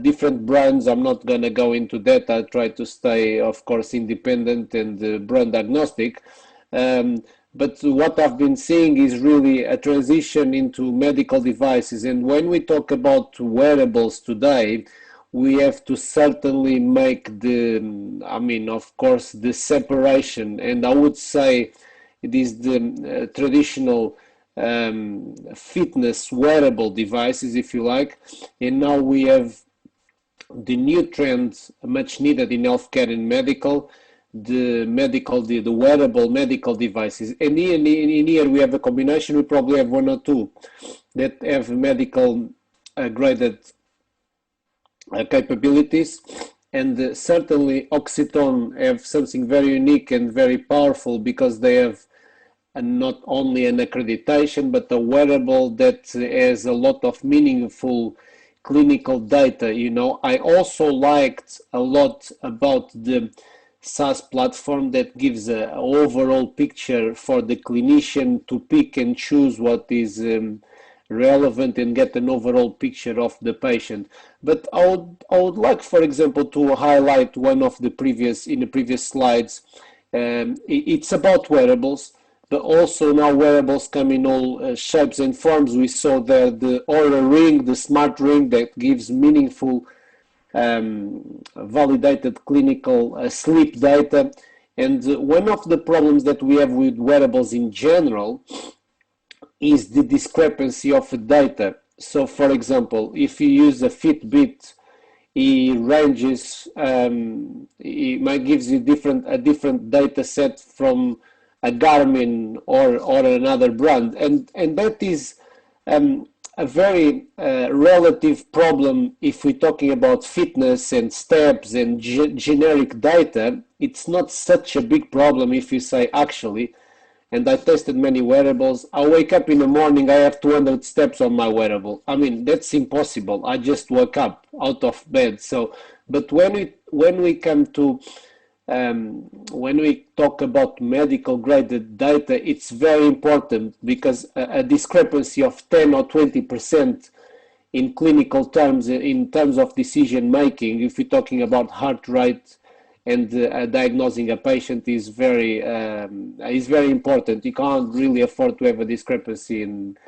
different brands. I'm not going to go into that. I try to stay, of course, independent and brand agnostic. But what I've been seeing is really a transition into medical devices. And when we talk about wearables today, we have to certainly make of course, the separation. And I would say it is the traditional fitness wearable devices, if you like, and now we have the new trends much needed in healthcare and medical, the wearable medical devices. And in here we have a combination. We probably have one or two that have medical graded capabilities, and certainly Oxytone have something very unique and very powerful, because they have and not only an accreditation, but a wearable that has a lot of meaningful clinical data. You know, I also liked a lot about the SaaS platform that gives an overall picture for the clinician to pick and choose what is relevant and get an overall picture of the patient. But I would like, for example, to highlight one of the previous slides. It's about wearables. But also now wearables come in all shapes and forms. We saw there the Oura Ring, the smart ring that gives meaningful, validated clinical sleep data. And one of the problems that we have with wearables in general is the discrepancy of data. So, for example, if you use a Fitbit, it ranges, it might gives you a different data set from a Garmin or another brand, and that is a very relative problem if we're talking about fitness and steps and generic data. It's not such a big problem if you say actually, and I tested many wearables. I wake up in the morning, I have 200 steps on my wearable. I mean, that's impossible. I just woke up out of bed. So, but when we come to when we talk about medical graded data, it's very important because a discrepancy of 10 or 20% in clinical terms, in terms of decision making, if we're talking about heart rate and diagnosing a patient, is very important. You can't really afford to have a discrepancy in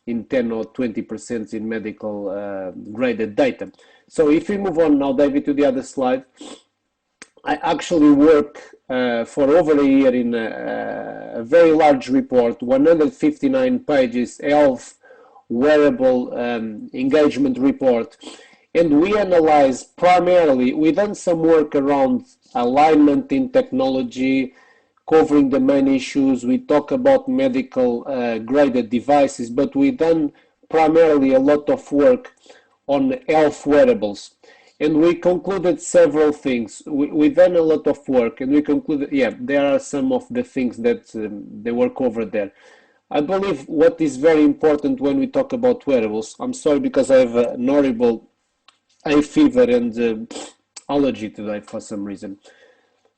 10 or 20% in medical graded data. So if we move on now, David, to the other slide. I actually work for over a year in a very large report, 159 pages, health wearable engagement report. And we analyze primarily, we've done some work around alignment in technology, covering the main issues. We talk about medical graded devices, but we've done primarily a lot of work on health wearables. And we concluded several things. We've done a lot of work, and we concluded, yeah, there are some of the things that they were covered there. I believe what is very important when we talk about wearables, I'm sorry because I have an horrible hay fever and allergy today for some reason.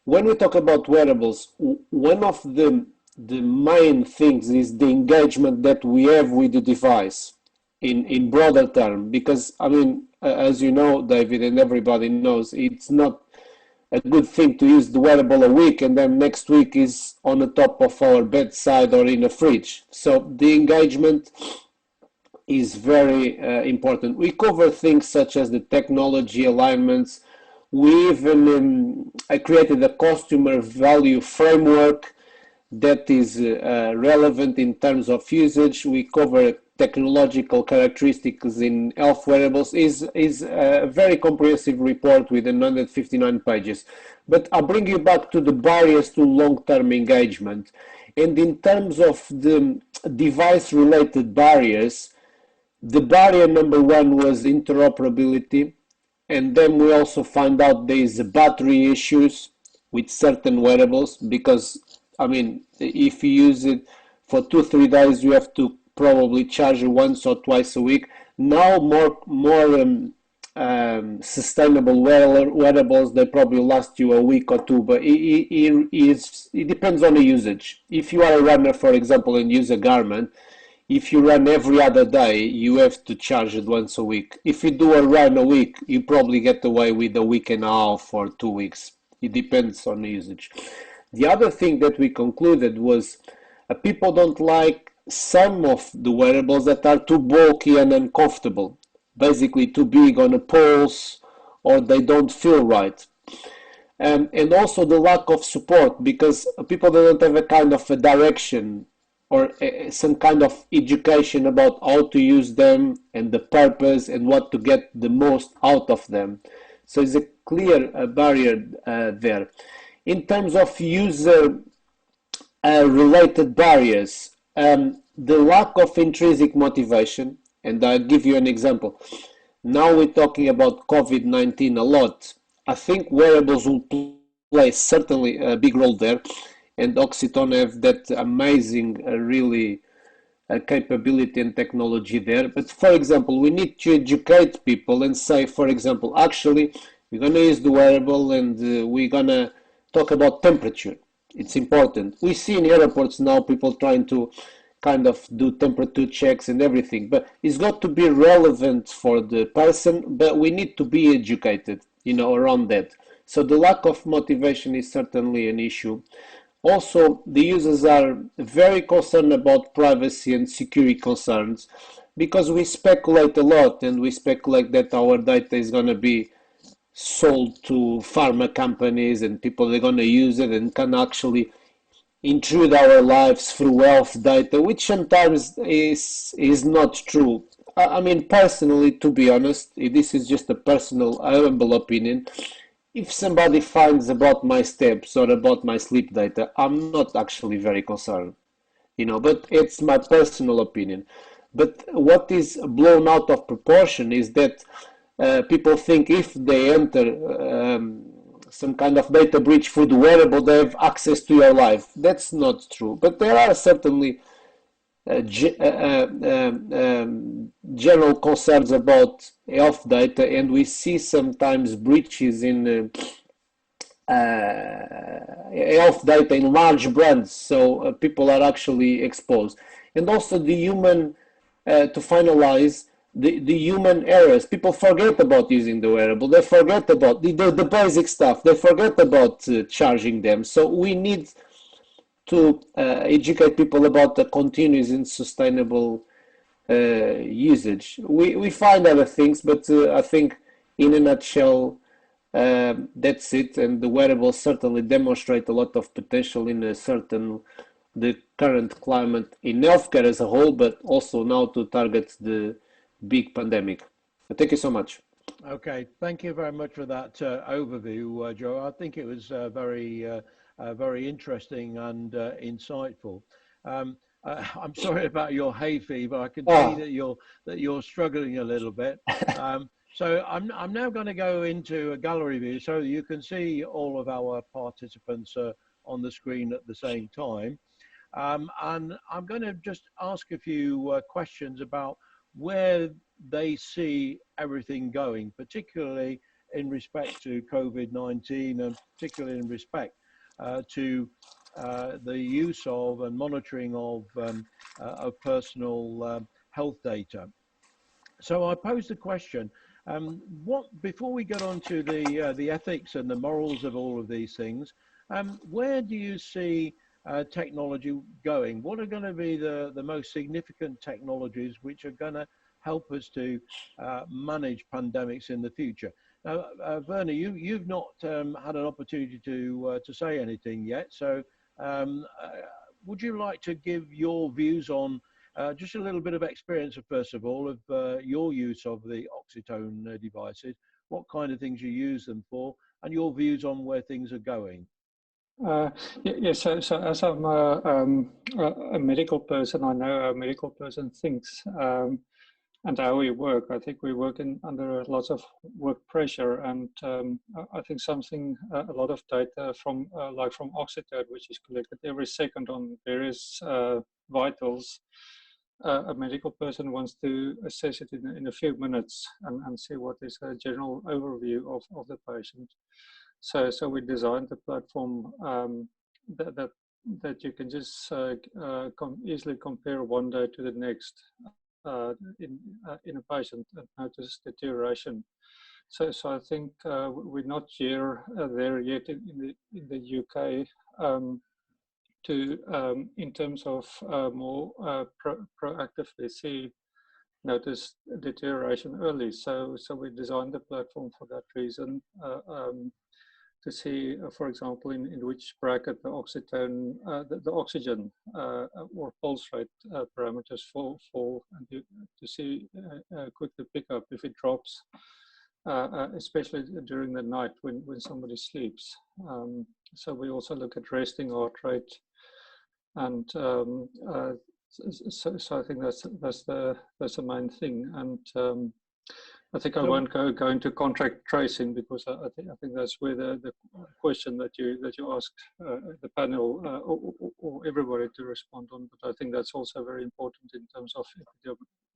When we talk about wearables, one of the main things is the engagement that we have with the device in broader term, because I mean, as you know, David, and everybody knows, it's not a good thing to use the wearable a week and then next week is on the top of our bedside or in a fridge. So the engagement is very important. We cover things such as the technology alignments. We even created a customer value framework that is relevant in terms of usage. We cover technological characteristics in health wearables. Is a very comprehensive report with 159 pages. But I'll bring you back to the barriers to long-term engagement. And in terms of the device-related barriers, the barrier number one was interoperability. And then we also find out there is battery issues with certain wearables, because I mean, if you use it for 2-3 days, you have to probably charge it once or twice a week. Now more sustainable wearables, they probably last you a week or two, but it depends on the usage. If you are a runner, for example, and use a Garmin, if you run every other day, you have to charge it once a week. If you do a run a week, you probably get away with a week and a half or 2 weeks. It depends on the usage. The other thing that we concluded was people don't like some of the wearables that are too bulky and uncomfortable, basically too big on a pulse, or they don't feel right. And also the lack of support, because people don't have a kind of a direction or some kind of education about how to use them and the purpose and what to get the most out of them. So it's a clear barrier there. In terms of user related barriers, the lack of intrinsic motivation, and I'll give you an example. Now we're talking about COVID-19 a lot. I think wearables will play certainly a big role there, and Oxytone have that amazing really capability and technology there. But for example, we need to educate people and say, for example, actually we're going to use the wearable and we're going to talk about temperature. It's important. We see in airports now people trying to kind of do temperature checks and everything, but it's got to be relevant for the person, but we need to be educated, you know, around that. So the lack of motivation is certainly an issue. Also, the users are very concerned about privacy and security concerns, because we speculate a lot, and we speculate that our data is going to be sold to pharma companies and people are going to use it and can actually intrude our lives through health data, which sometimes is not true. I mean, personally, to be honest, this is just a personal, humble opinion. If somebody finds about my steps or about my sleep data, I'm not actually very concerned, you know, but it's my personal opinion. But what is blown out of proportion is that people think if they enter some kind of data breach for the wearable, they have access to your life. That's not true. But there are certainly general concerns about health data, and we see sometimes breaches in health data in large brands, so people are actually exposed. And also the human, to finalize, the human errors. People forget about using the wearable. They forget about the basic stuff. They forget about charging them. So we need to educate people about the continuous and sustainable usage. We find other things, but I think in a nutshell, that's it. And the wearables certainly demonstrate a lot of potential in the current climate in healthcare as a whole, but also now to target the big pandemic. Thank you so much. Okay, thank you very much for that overview, Joe. I think it was very interesting and insightful. I'm sorry about your hay fever. I can see that you're struggling a little bit. So I'm now going to go into a gallery view so you can see all of our participants on the screen at the same time. And I'm going to just ask a few questions about where they see everything going, particularly in respect to COVID-19 and particularly in respect to the use of and monitoring of personal health data. So I posed a question. Before we get on to the ethics and the morals of all of these things, where do you see technology going? What are going to be the most significant technologies which are going to help us to manage pandemics in the future? Now, Werner, you've not had an opportunity to say anything yet. So, would you like to give your views on just a little bit of experience, first of all, of your use of the oxytone devices, what kind of things you use them for, and your views on where things are going? Yes, so as I'm a medical person, I know how a medical person thinks and how we work. I think we work under lots of work pressure, and I think a lot of data from like from oxytone, which is collected every second on various vitals. A medical person wants to assess it in a few minutes and see what is a general overview of the patient. So we designed the platform that you can just easily compare one day to the next in a patient and notice deterioration. So I think we're not there yet in the UK in terms of more proactively notice deterioration early. So we designed the platform for that reason. To see, for example, in which bracket the oxytone, the oxygen or pulse rate parameters fall, and to see quickly pick up if it drops, especially during the night when somebody sleeps. So we also look at resting heart rate, and so I think that's the main thing. And I think I won't go into contract tracing because I think that's where the question that you asked the panel or everybody to respond on. But I think that's also very important in terms of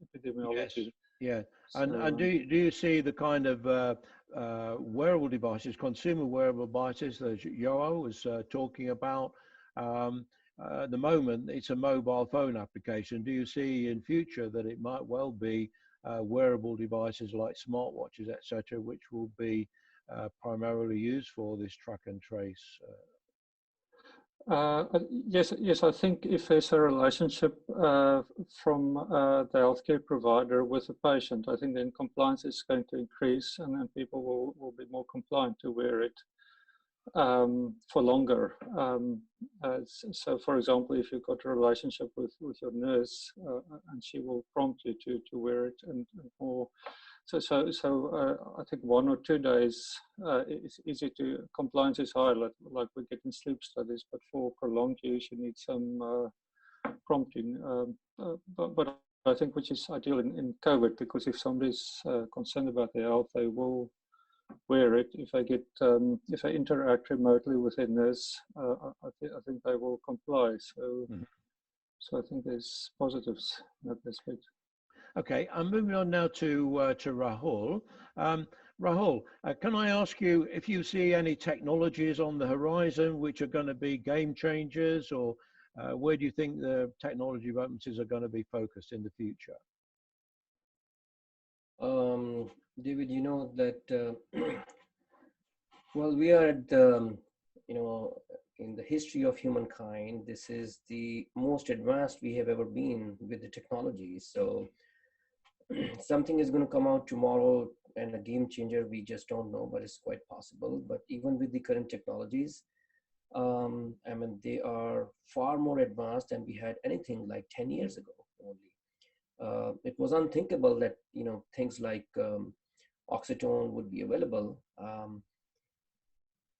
epidemiology. Yes. Yeah, and do you see the kind of wearable devices, consumer wearable devices that Joao was talking about? At the moment, it's a mobile phone application. Do you see in future that it might well be wearable devices like smartwatches, etc., which will be primarily used for this track and trace? Yes. I think if there's a relationship from the healthcare provider with the patient, I think then compliance is going to increase, and then people will be more compliant to wear it for longer. So, for example, if you've got a relationship with your nurse, and she will prompt you to wear it and more. So I think 1 or 2 days is easy to, compliance is high, like we get in sleep studies, but for prolonged use, you need some prompting. But I think which is ideal in COVID, because if somebody's concerned about their health, they will wear it. If I get if I interact remotely with a nurse, I think they will comply. So so I think there's positives in that aspect. Okay, I'm moving on now to Rahul. Rahul, can I ask you if you see any technologies on the horizon which are going to be game changers, or where do you think the technology developments are going to be focused in the future? David, you know that well, we are at the, you know, in the history of humankind, this is the most advanced we have ever been with the technology. So something is going to come out tomorrow and a game changer, we just don't know, but it's quite possible. But even with the current technologies, I mean, they are far more advanced than we had anything like 10 years ago only. It was unthinkable that, you know, things like oxytocin would be available.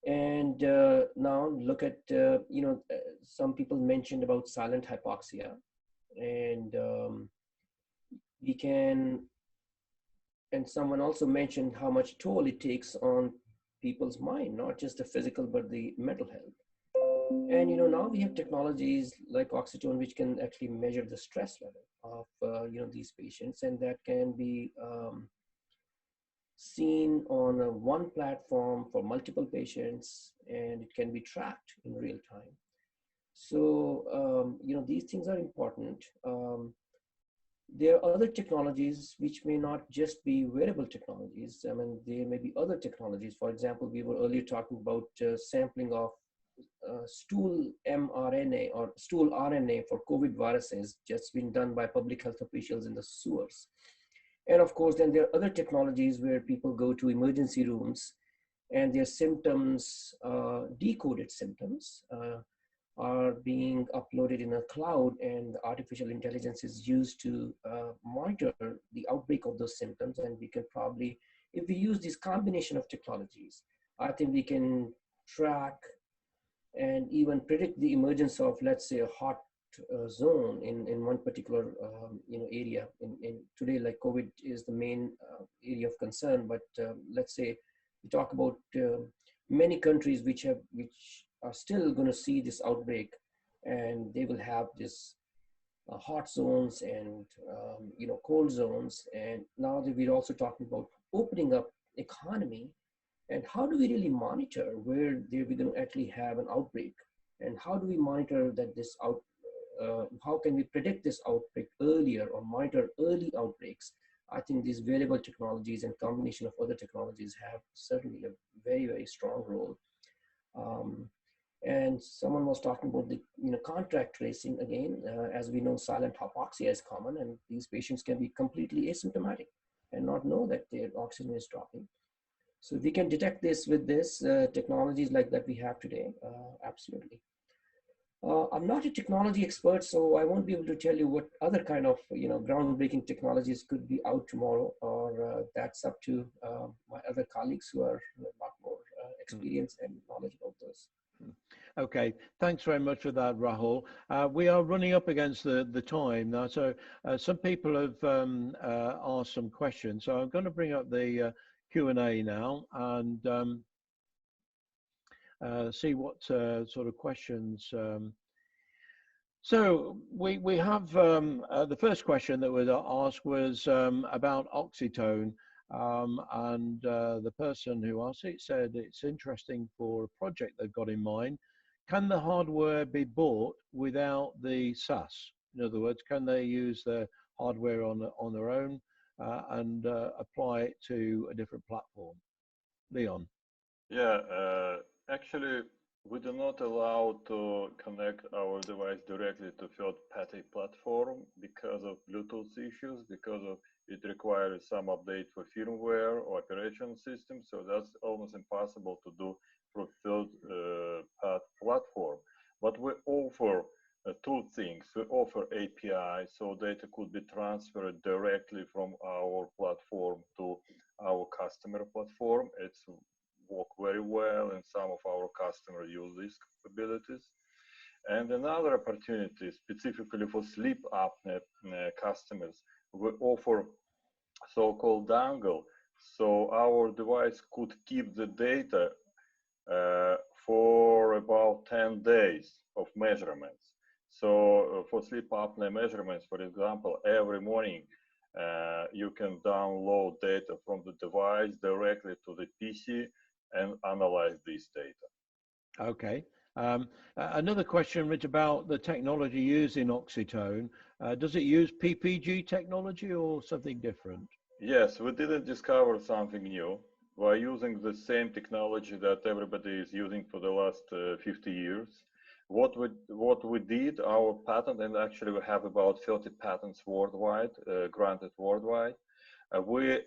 And now look at, you know, some people mentioned about silent hypoxia, and we can, and someone also mentioned how much toll it takes on people's mind, not just the physical, but the mental health. And, you know, now we have technologies like oxytocin, which can actually measure the stress level of, you know, these patients, and that can be seen on one platform for multiple patients, and it can be tracked in real time. So, you know, these things are important. There are other technologies which may not just be wearable technologies. I mean, there may be other technologies. For example, we were earlier talking about sampling of stool mRNA or stool RNA for COVID viruses, just been done by public health officials in the sewers. And of course, then there are other technologies where people go to emergency rooms and their symptoms, decoded symptoms, are being uploaded in a cloud, and artificial intelligence is used to monitor the outbreak of those symptoms. And we can probably, if we use this combination of technologies, I think we can track and even predict the emergence of, let's say, a hot zone in one particular you know, area. In today, like COVID is the main area of concern, but let's say we talk about many countries which are still going to see this outbreak, and they will have this hot zones and you know, cold zones. And now that we're also talking about opening up economy, and how do we really monitor where we're going to actually have an outbreak, and how do we monitor that this how can we predict this outbreak earlier or monitor early outbreaks? I think these variable technologies and combination of other technologies have certainly a very, very strong role. And someone was talking about the, you know, contact tracing again. As we know, silent hypoxia is common, and these patients can be completely asymptomatic and not know that their oxygen is dropping. So we can detect this with this technologies like that we have today. Absolutely. I'm not a technology expert, so I won't be able to tell you what other kind of, you know, groundbreaking technologies could be out tomorrow, or that's up to my other colleagues who are a lot more experienced and knowledgeable of those. Okay, thanks very much for that, Rahul. We are running up against the time now, so some people have asked some questions. So I'm going to bring up the Q&A now and see what sort of questions. So we have the first question that was asked was about oxytocin, and the person who asked it said it's interesting for a project they've got in mind. Can the hardware be bought without the SaaS? In other words, can they use the hardware on their own and apply it to a different platform? Leon. Yeah, actually, we do not allow to connect our device directly to third-party platform because of Bluetooth issues, because of it requires some update for firmware or operation system. So that's almost impossible to do through third-party platform. But we offer two things. We offer API, so data could be transferred directly from our platform to our customer platform. It's work very well, and some of our customers use these capabilities. And another opportunity, specifically for sleep apnea customers, we offer so-called dongle. So our device could keep the data for about 10 days of measurements. So for sleep apnea measurements, for example, every morning you can download data from the device directly to the PC and analyze this data. Okay. Another question, Rich, about the technology used in Oxytone. Does it use PPG technology or something different? Yes, we didn't discover something new. We're using the same technology that everybody is using for the last 50 years. What we did, our patent, and actually we have about 30 patents worldwide, granted worldwide. We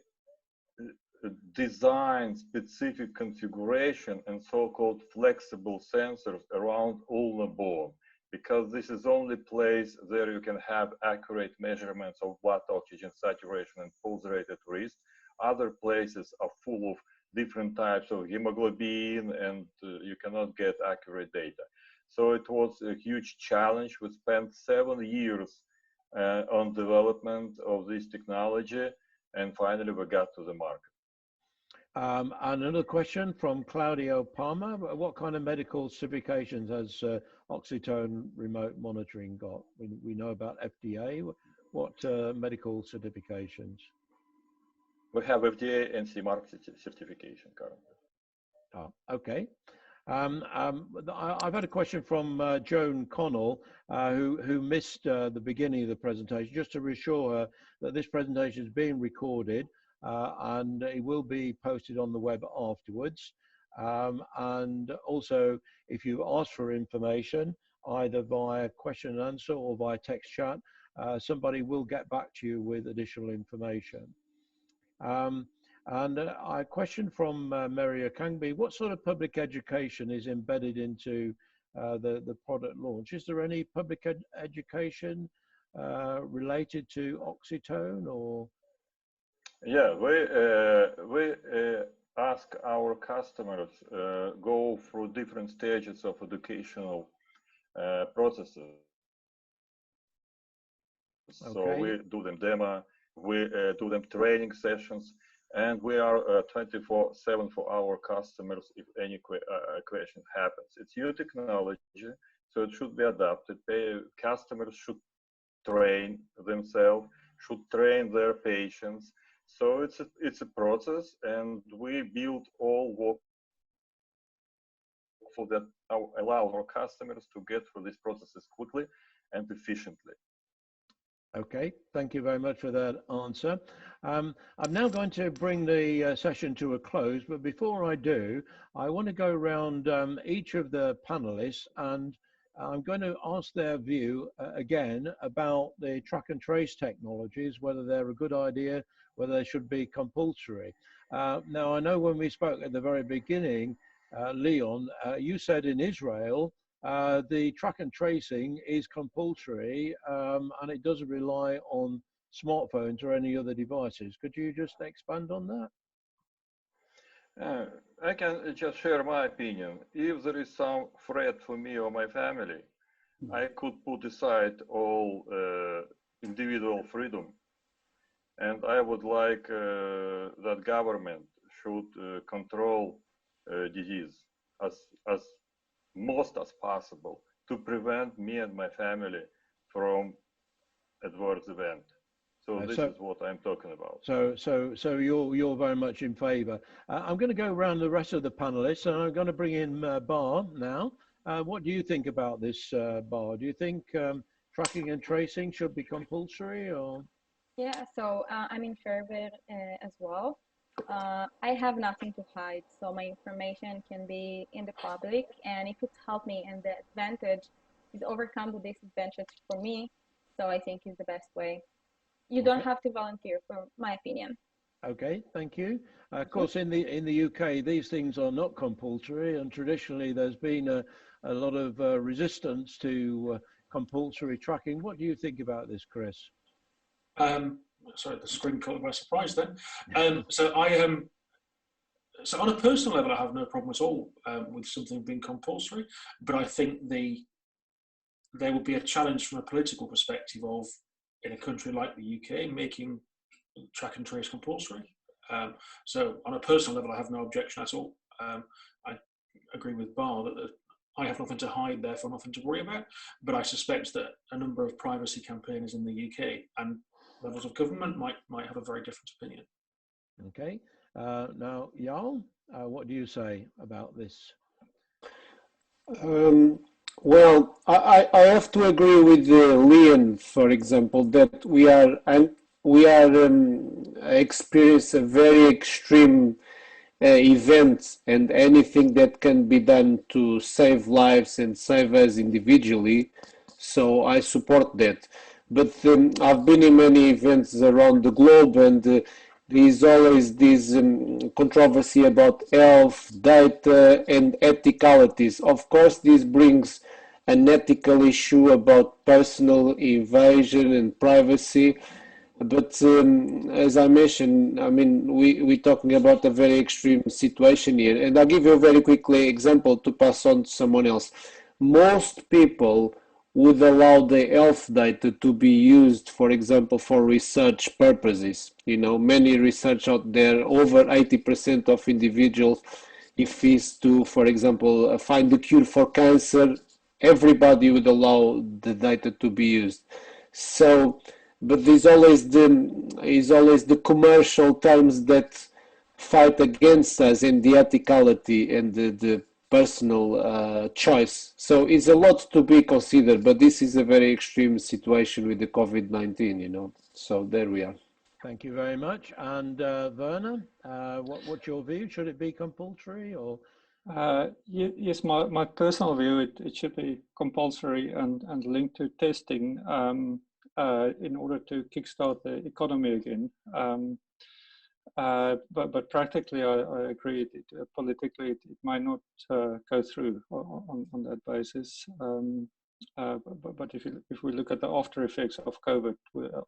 design specific configuration and so-called flexible sensors around ulnar bone, because this is only place there you can have accurate measurements of blood oxygen saturation and pulse rate at wrist. Other places are full of different types of hemoglobin, and you cannot get accurate data. So it was a huge challenge. We spent 7 years on development of this technology, and finally we got to the market. And another question from Claudio Palma. What kind of medical certifications has Oxytone remote monitoring got? We know about FDA. What medical certifications? We have FDA and CE mark certification currently. Oh, okay. I've had a question from Joan Connell, who missed the beginning of the presentation, just to reassure her that this presentation is being recorded and it will be posted on the web afterwards. And also, if you ask for information, either via question and answer or via text chat, somebody will get back to you with additional information. And a question from Mary Okangbi: what sort of public education is embedded into the product launch? Is there any public education related to Oxytone, or? Yeah, we ask our customers go through different stages of educational processes. Okay. So we do them demo, we do them training sessions, and we are 24/7 for our customers if any question happens. It's new technology, so it should be adapted. Customers should train themselves, should train their patients. So it's a process, and we build all workflow that allow our customers to get through these processes quickly and efficiently. Okay, thank you very much for that answer. I'm now going to bring the session to a close, but before I do, I want to go around each of the panelists, and I'm going to ask their view again about the track and trace technologies, whether they're a good idea, whether they should be compulsory. Now, I know when we spoke at the very beginning, Leon, you said in Israel, the track and tracing is compulsory, and it doesn't rely on smartphones or any other devices. Could you just expand on that? I can just share my opinion. If there is some threat for me or my family, I could put aside all individual freedom, and I would like that government should control disease as most as possible to prevent me and my family from adverse event. So this is what I'm talking about. So you're very much in favor. I'm going to go around the rest of the panelists, and I'm going to bring in Bar now. What do you think about this, Bar? Do you think tracking and tracing should be compulsory, or? Yeah, so I'm in favor as well. I have nothing to hide, so my information can be in the public, and if it's helped me and the advantage is overcome the disadvantage for me, so I think is the best way. You don't have to volunteer, for my opinion. Okay, thank you. Of course, in the UK, these things are not compulsory, and traditionally there's been a lot of resistance to compulsory tracking. What do you think about this, Chris? Sorry, the screen caught me by surprise then. So on a personal level, I have no problem at all with something being compulsory, but I think the there will be a challenge from a political perspective of, in a country like the UK, making track and trace compulsory. So on a personal level, I have no objection at all. I agree with Bar that I have nothing to hide, therefore nothing to worry about. But I suspect that a number of privacy campaigners in the UK and levels of government might have a very different opinion. Okay. Now, Jarl, what do you say about this? Well, I have to agree with Leon, for example, that we are experience a very extreme events, and anything that can be done to save lives and save us individually. So I support that. But I've been in many events around the globe, and there's always this controversy about health, data, and ethicalities. Of course, this brings an ethical issue about personal invasion and privacy. But as I mentioned, I mean, we're talking about a very extreme situation here. And I'll give you a very quickly example to pass on to someone else. Most people would allow the health data to be used, for example, for research purposes. You know, many research out there, over 80% of individuals, if it's to, for example, find the cure for cancer, everybody would allow the data to be used. So, but there's always the commercial terms that fight against us, and the ethicality and the personal choice. So it's a lot to be considered, but this is a very extreme situation with the COVID-19, you know. So there we are. Thank you very much. And Werner, what's your view? Should it be compulsory or? Yes, my personal view, it should be compulsory and linked to testing in order to kickstart the economy again. But practically, I agree. Politically, it might not go through on that basis. But if we look at the after effects of COVID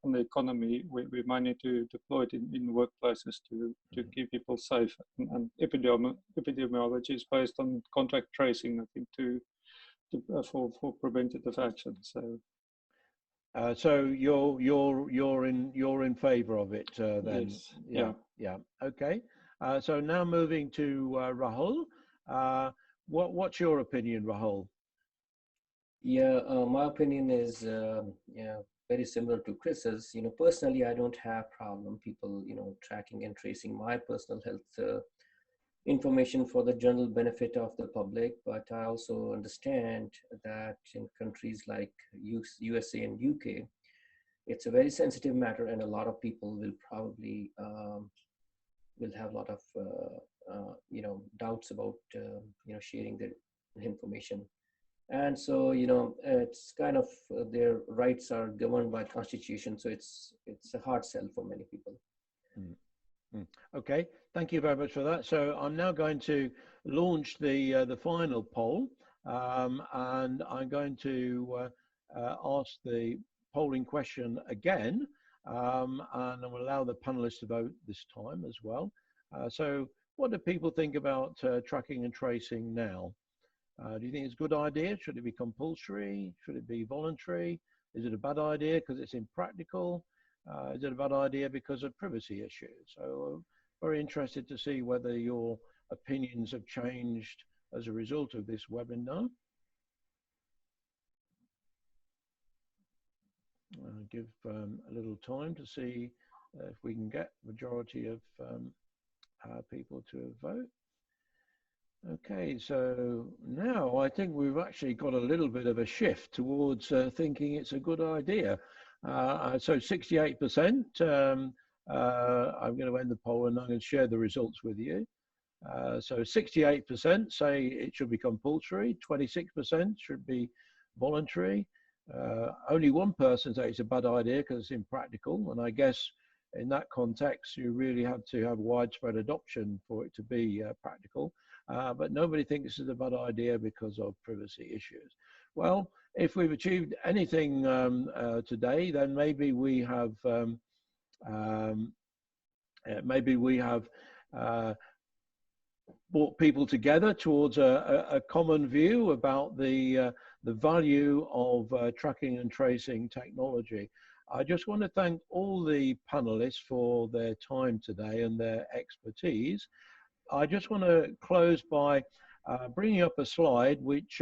on the economy, we might need to deploy it in workplaces to keep people safe. And epidemiology is based on contact tracing, I think, for preventative action. So you're in favour of it then? Yes. Yeah. Okay. So now moving to Rahul. What's your opinion, Rahul? Yeah, my opinion is very similar to Chris's. You know, personally, I don't have problem people tracking and tracing my personal health information for the general benefit of the public. But I also understand that in countries like USA and UK, it's a very sensitive matter, and a lot of people will probably will have a lot of doubts about sharing their information. And so it's kind of their rights are governed by constitution, so it's a hard sell for many people. Okay, thank you very much for that. So I'm now going to launch the final poll, and I'm going to ask the polling question again, and I'm will allow the panelists to vote this time as well. So what do people think about tracking and tracing now? Do you think it's a good idea? Should it be compulsory? Should it be voluntary? Is it a bad idea because it's impractical? Is it a bad idea because of privacy issues? So very interested to see whether your opinions have changed as a result of this webinar. I'll give a little time to see if we can get majority of people to vote. Okay, so now I think we've actually got a little bit of a shift towards thinking it's a good idea. So 68%, I'm going to end the poll and I'm going to share the results with you. So 68% say it should be compulsory, 26% should be voluntary. Only one person says it's a bad idea because it's impractical, and I guess in that context you really have to have widespread adoption for it to be practical. But nobody thinks this is a bad idea because of privacy issues. Well, if we've achieved anything today, then maybe we have brought people together towards a common view about the the value of tracking and tracing technology. I just want to thank all the panelists for their time today and their expertise. I just want to close by bringing up a slide, which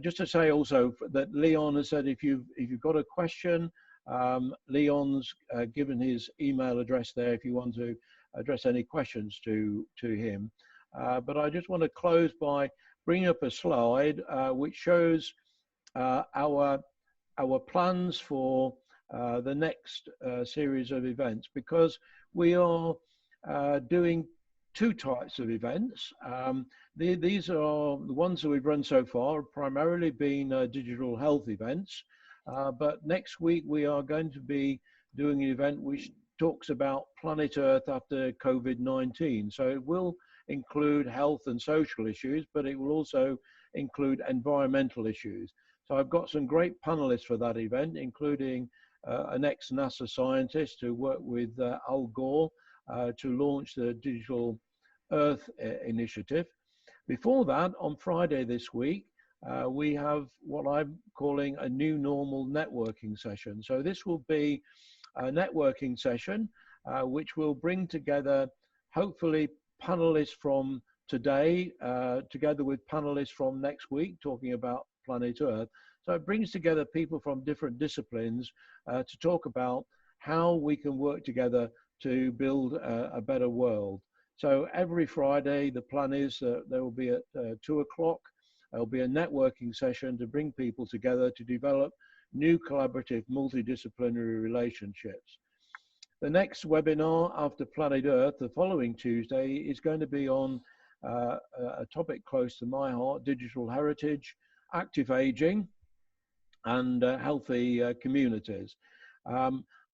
just to say also that Leon has said if you've got a question, Leon's given his email address there if you want to address any questions to him. But I just want to close by bringing up a slide which shows our plans for the next series of events, because we are doing two types of events. These are the ones that we've run so far, primarily been digital health events. But next week we are going to be doing an event which talks about planet Earth after COVID-19. So it will include health and social issues, but it will also include environmental issues. So I've got some great panelists for that event, including an ex-NASA scientist who worked with Al Gore to launch the Digital Earth initiative. Before that, on Friday this week, we have what I'm calling a new normal networking session. So this will be a networking session which will bring together, hopefully, panelists from today, together with panelists from next week, talking about planet Earth. So it brings together people from different disciplines to talk about how we can work together to build a better world. So every Friday, the plan is there will be at 2 o'clock, there'll be a networking session to bring people together to develop new collaborative multidisciplinary relationships. The next webinar after Planet Earth, the following Tuesday, is going to be on a topic close to my heart: digital heritage, active aging, and healthy communities.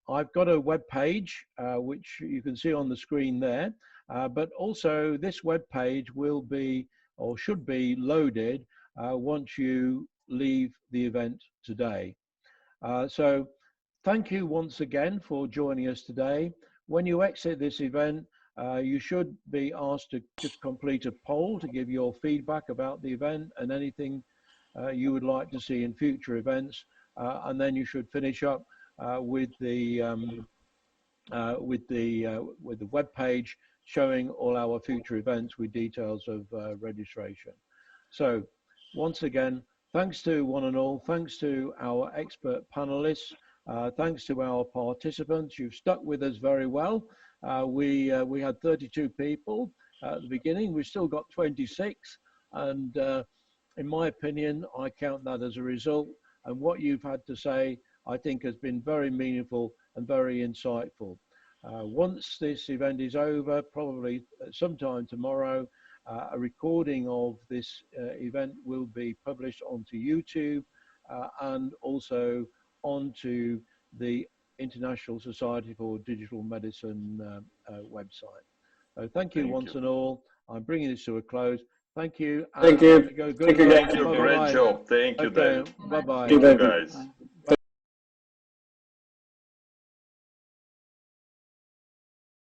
I've got a web page which you can see on the screen there, but also this web page will be, or should be, loaded once you leave the event today. So thank you once again for joining us today. When you exit this event, you should be asked to just complete a poll to give your feedback about the event and anything you would like to see in future events, and then you should finish up with the web page showing all our future events with details of registration. So once again, thanks to one and all, thanks to our expert panelists, thanks to our participants. You've stuck with us very well. We had 32 people at the beginning. We've still got 26, and in my opinion, I count that as a result. And what you've had to say, I think, has been very meaningful and very insightful. Once this event is over, probably sometime tomorrow, a recording of this event will be published onto YouTube and also onto the International Society for Digital Medicine website. So thank you once and all. I'm bringing this to a close. Thank you. Thank you. Thank you. Great job. Thank you, David. Bye-bye. Thank you, guys.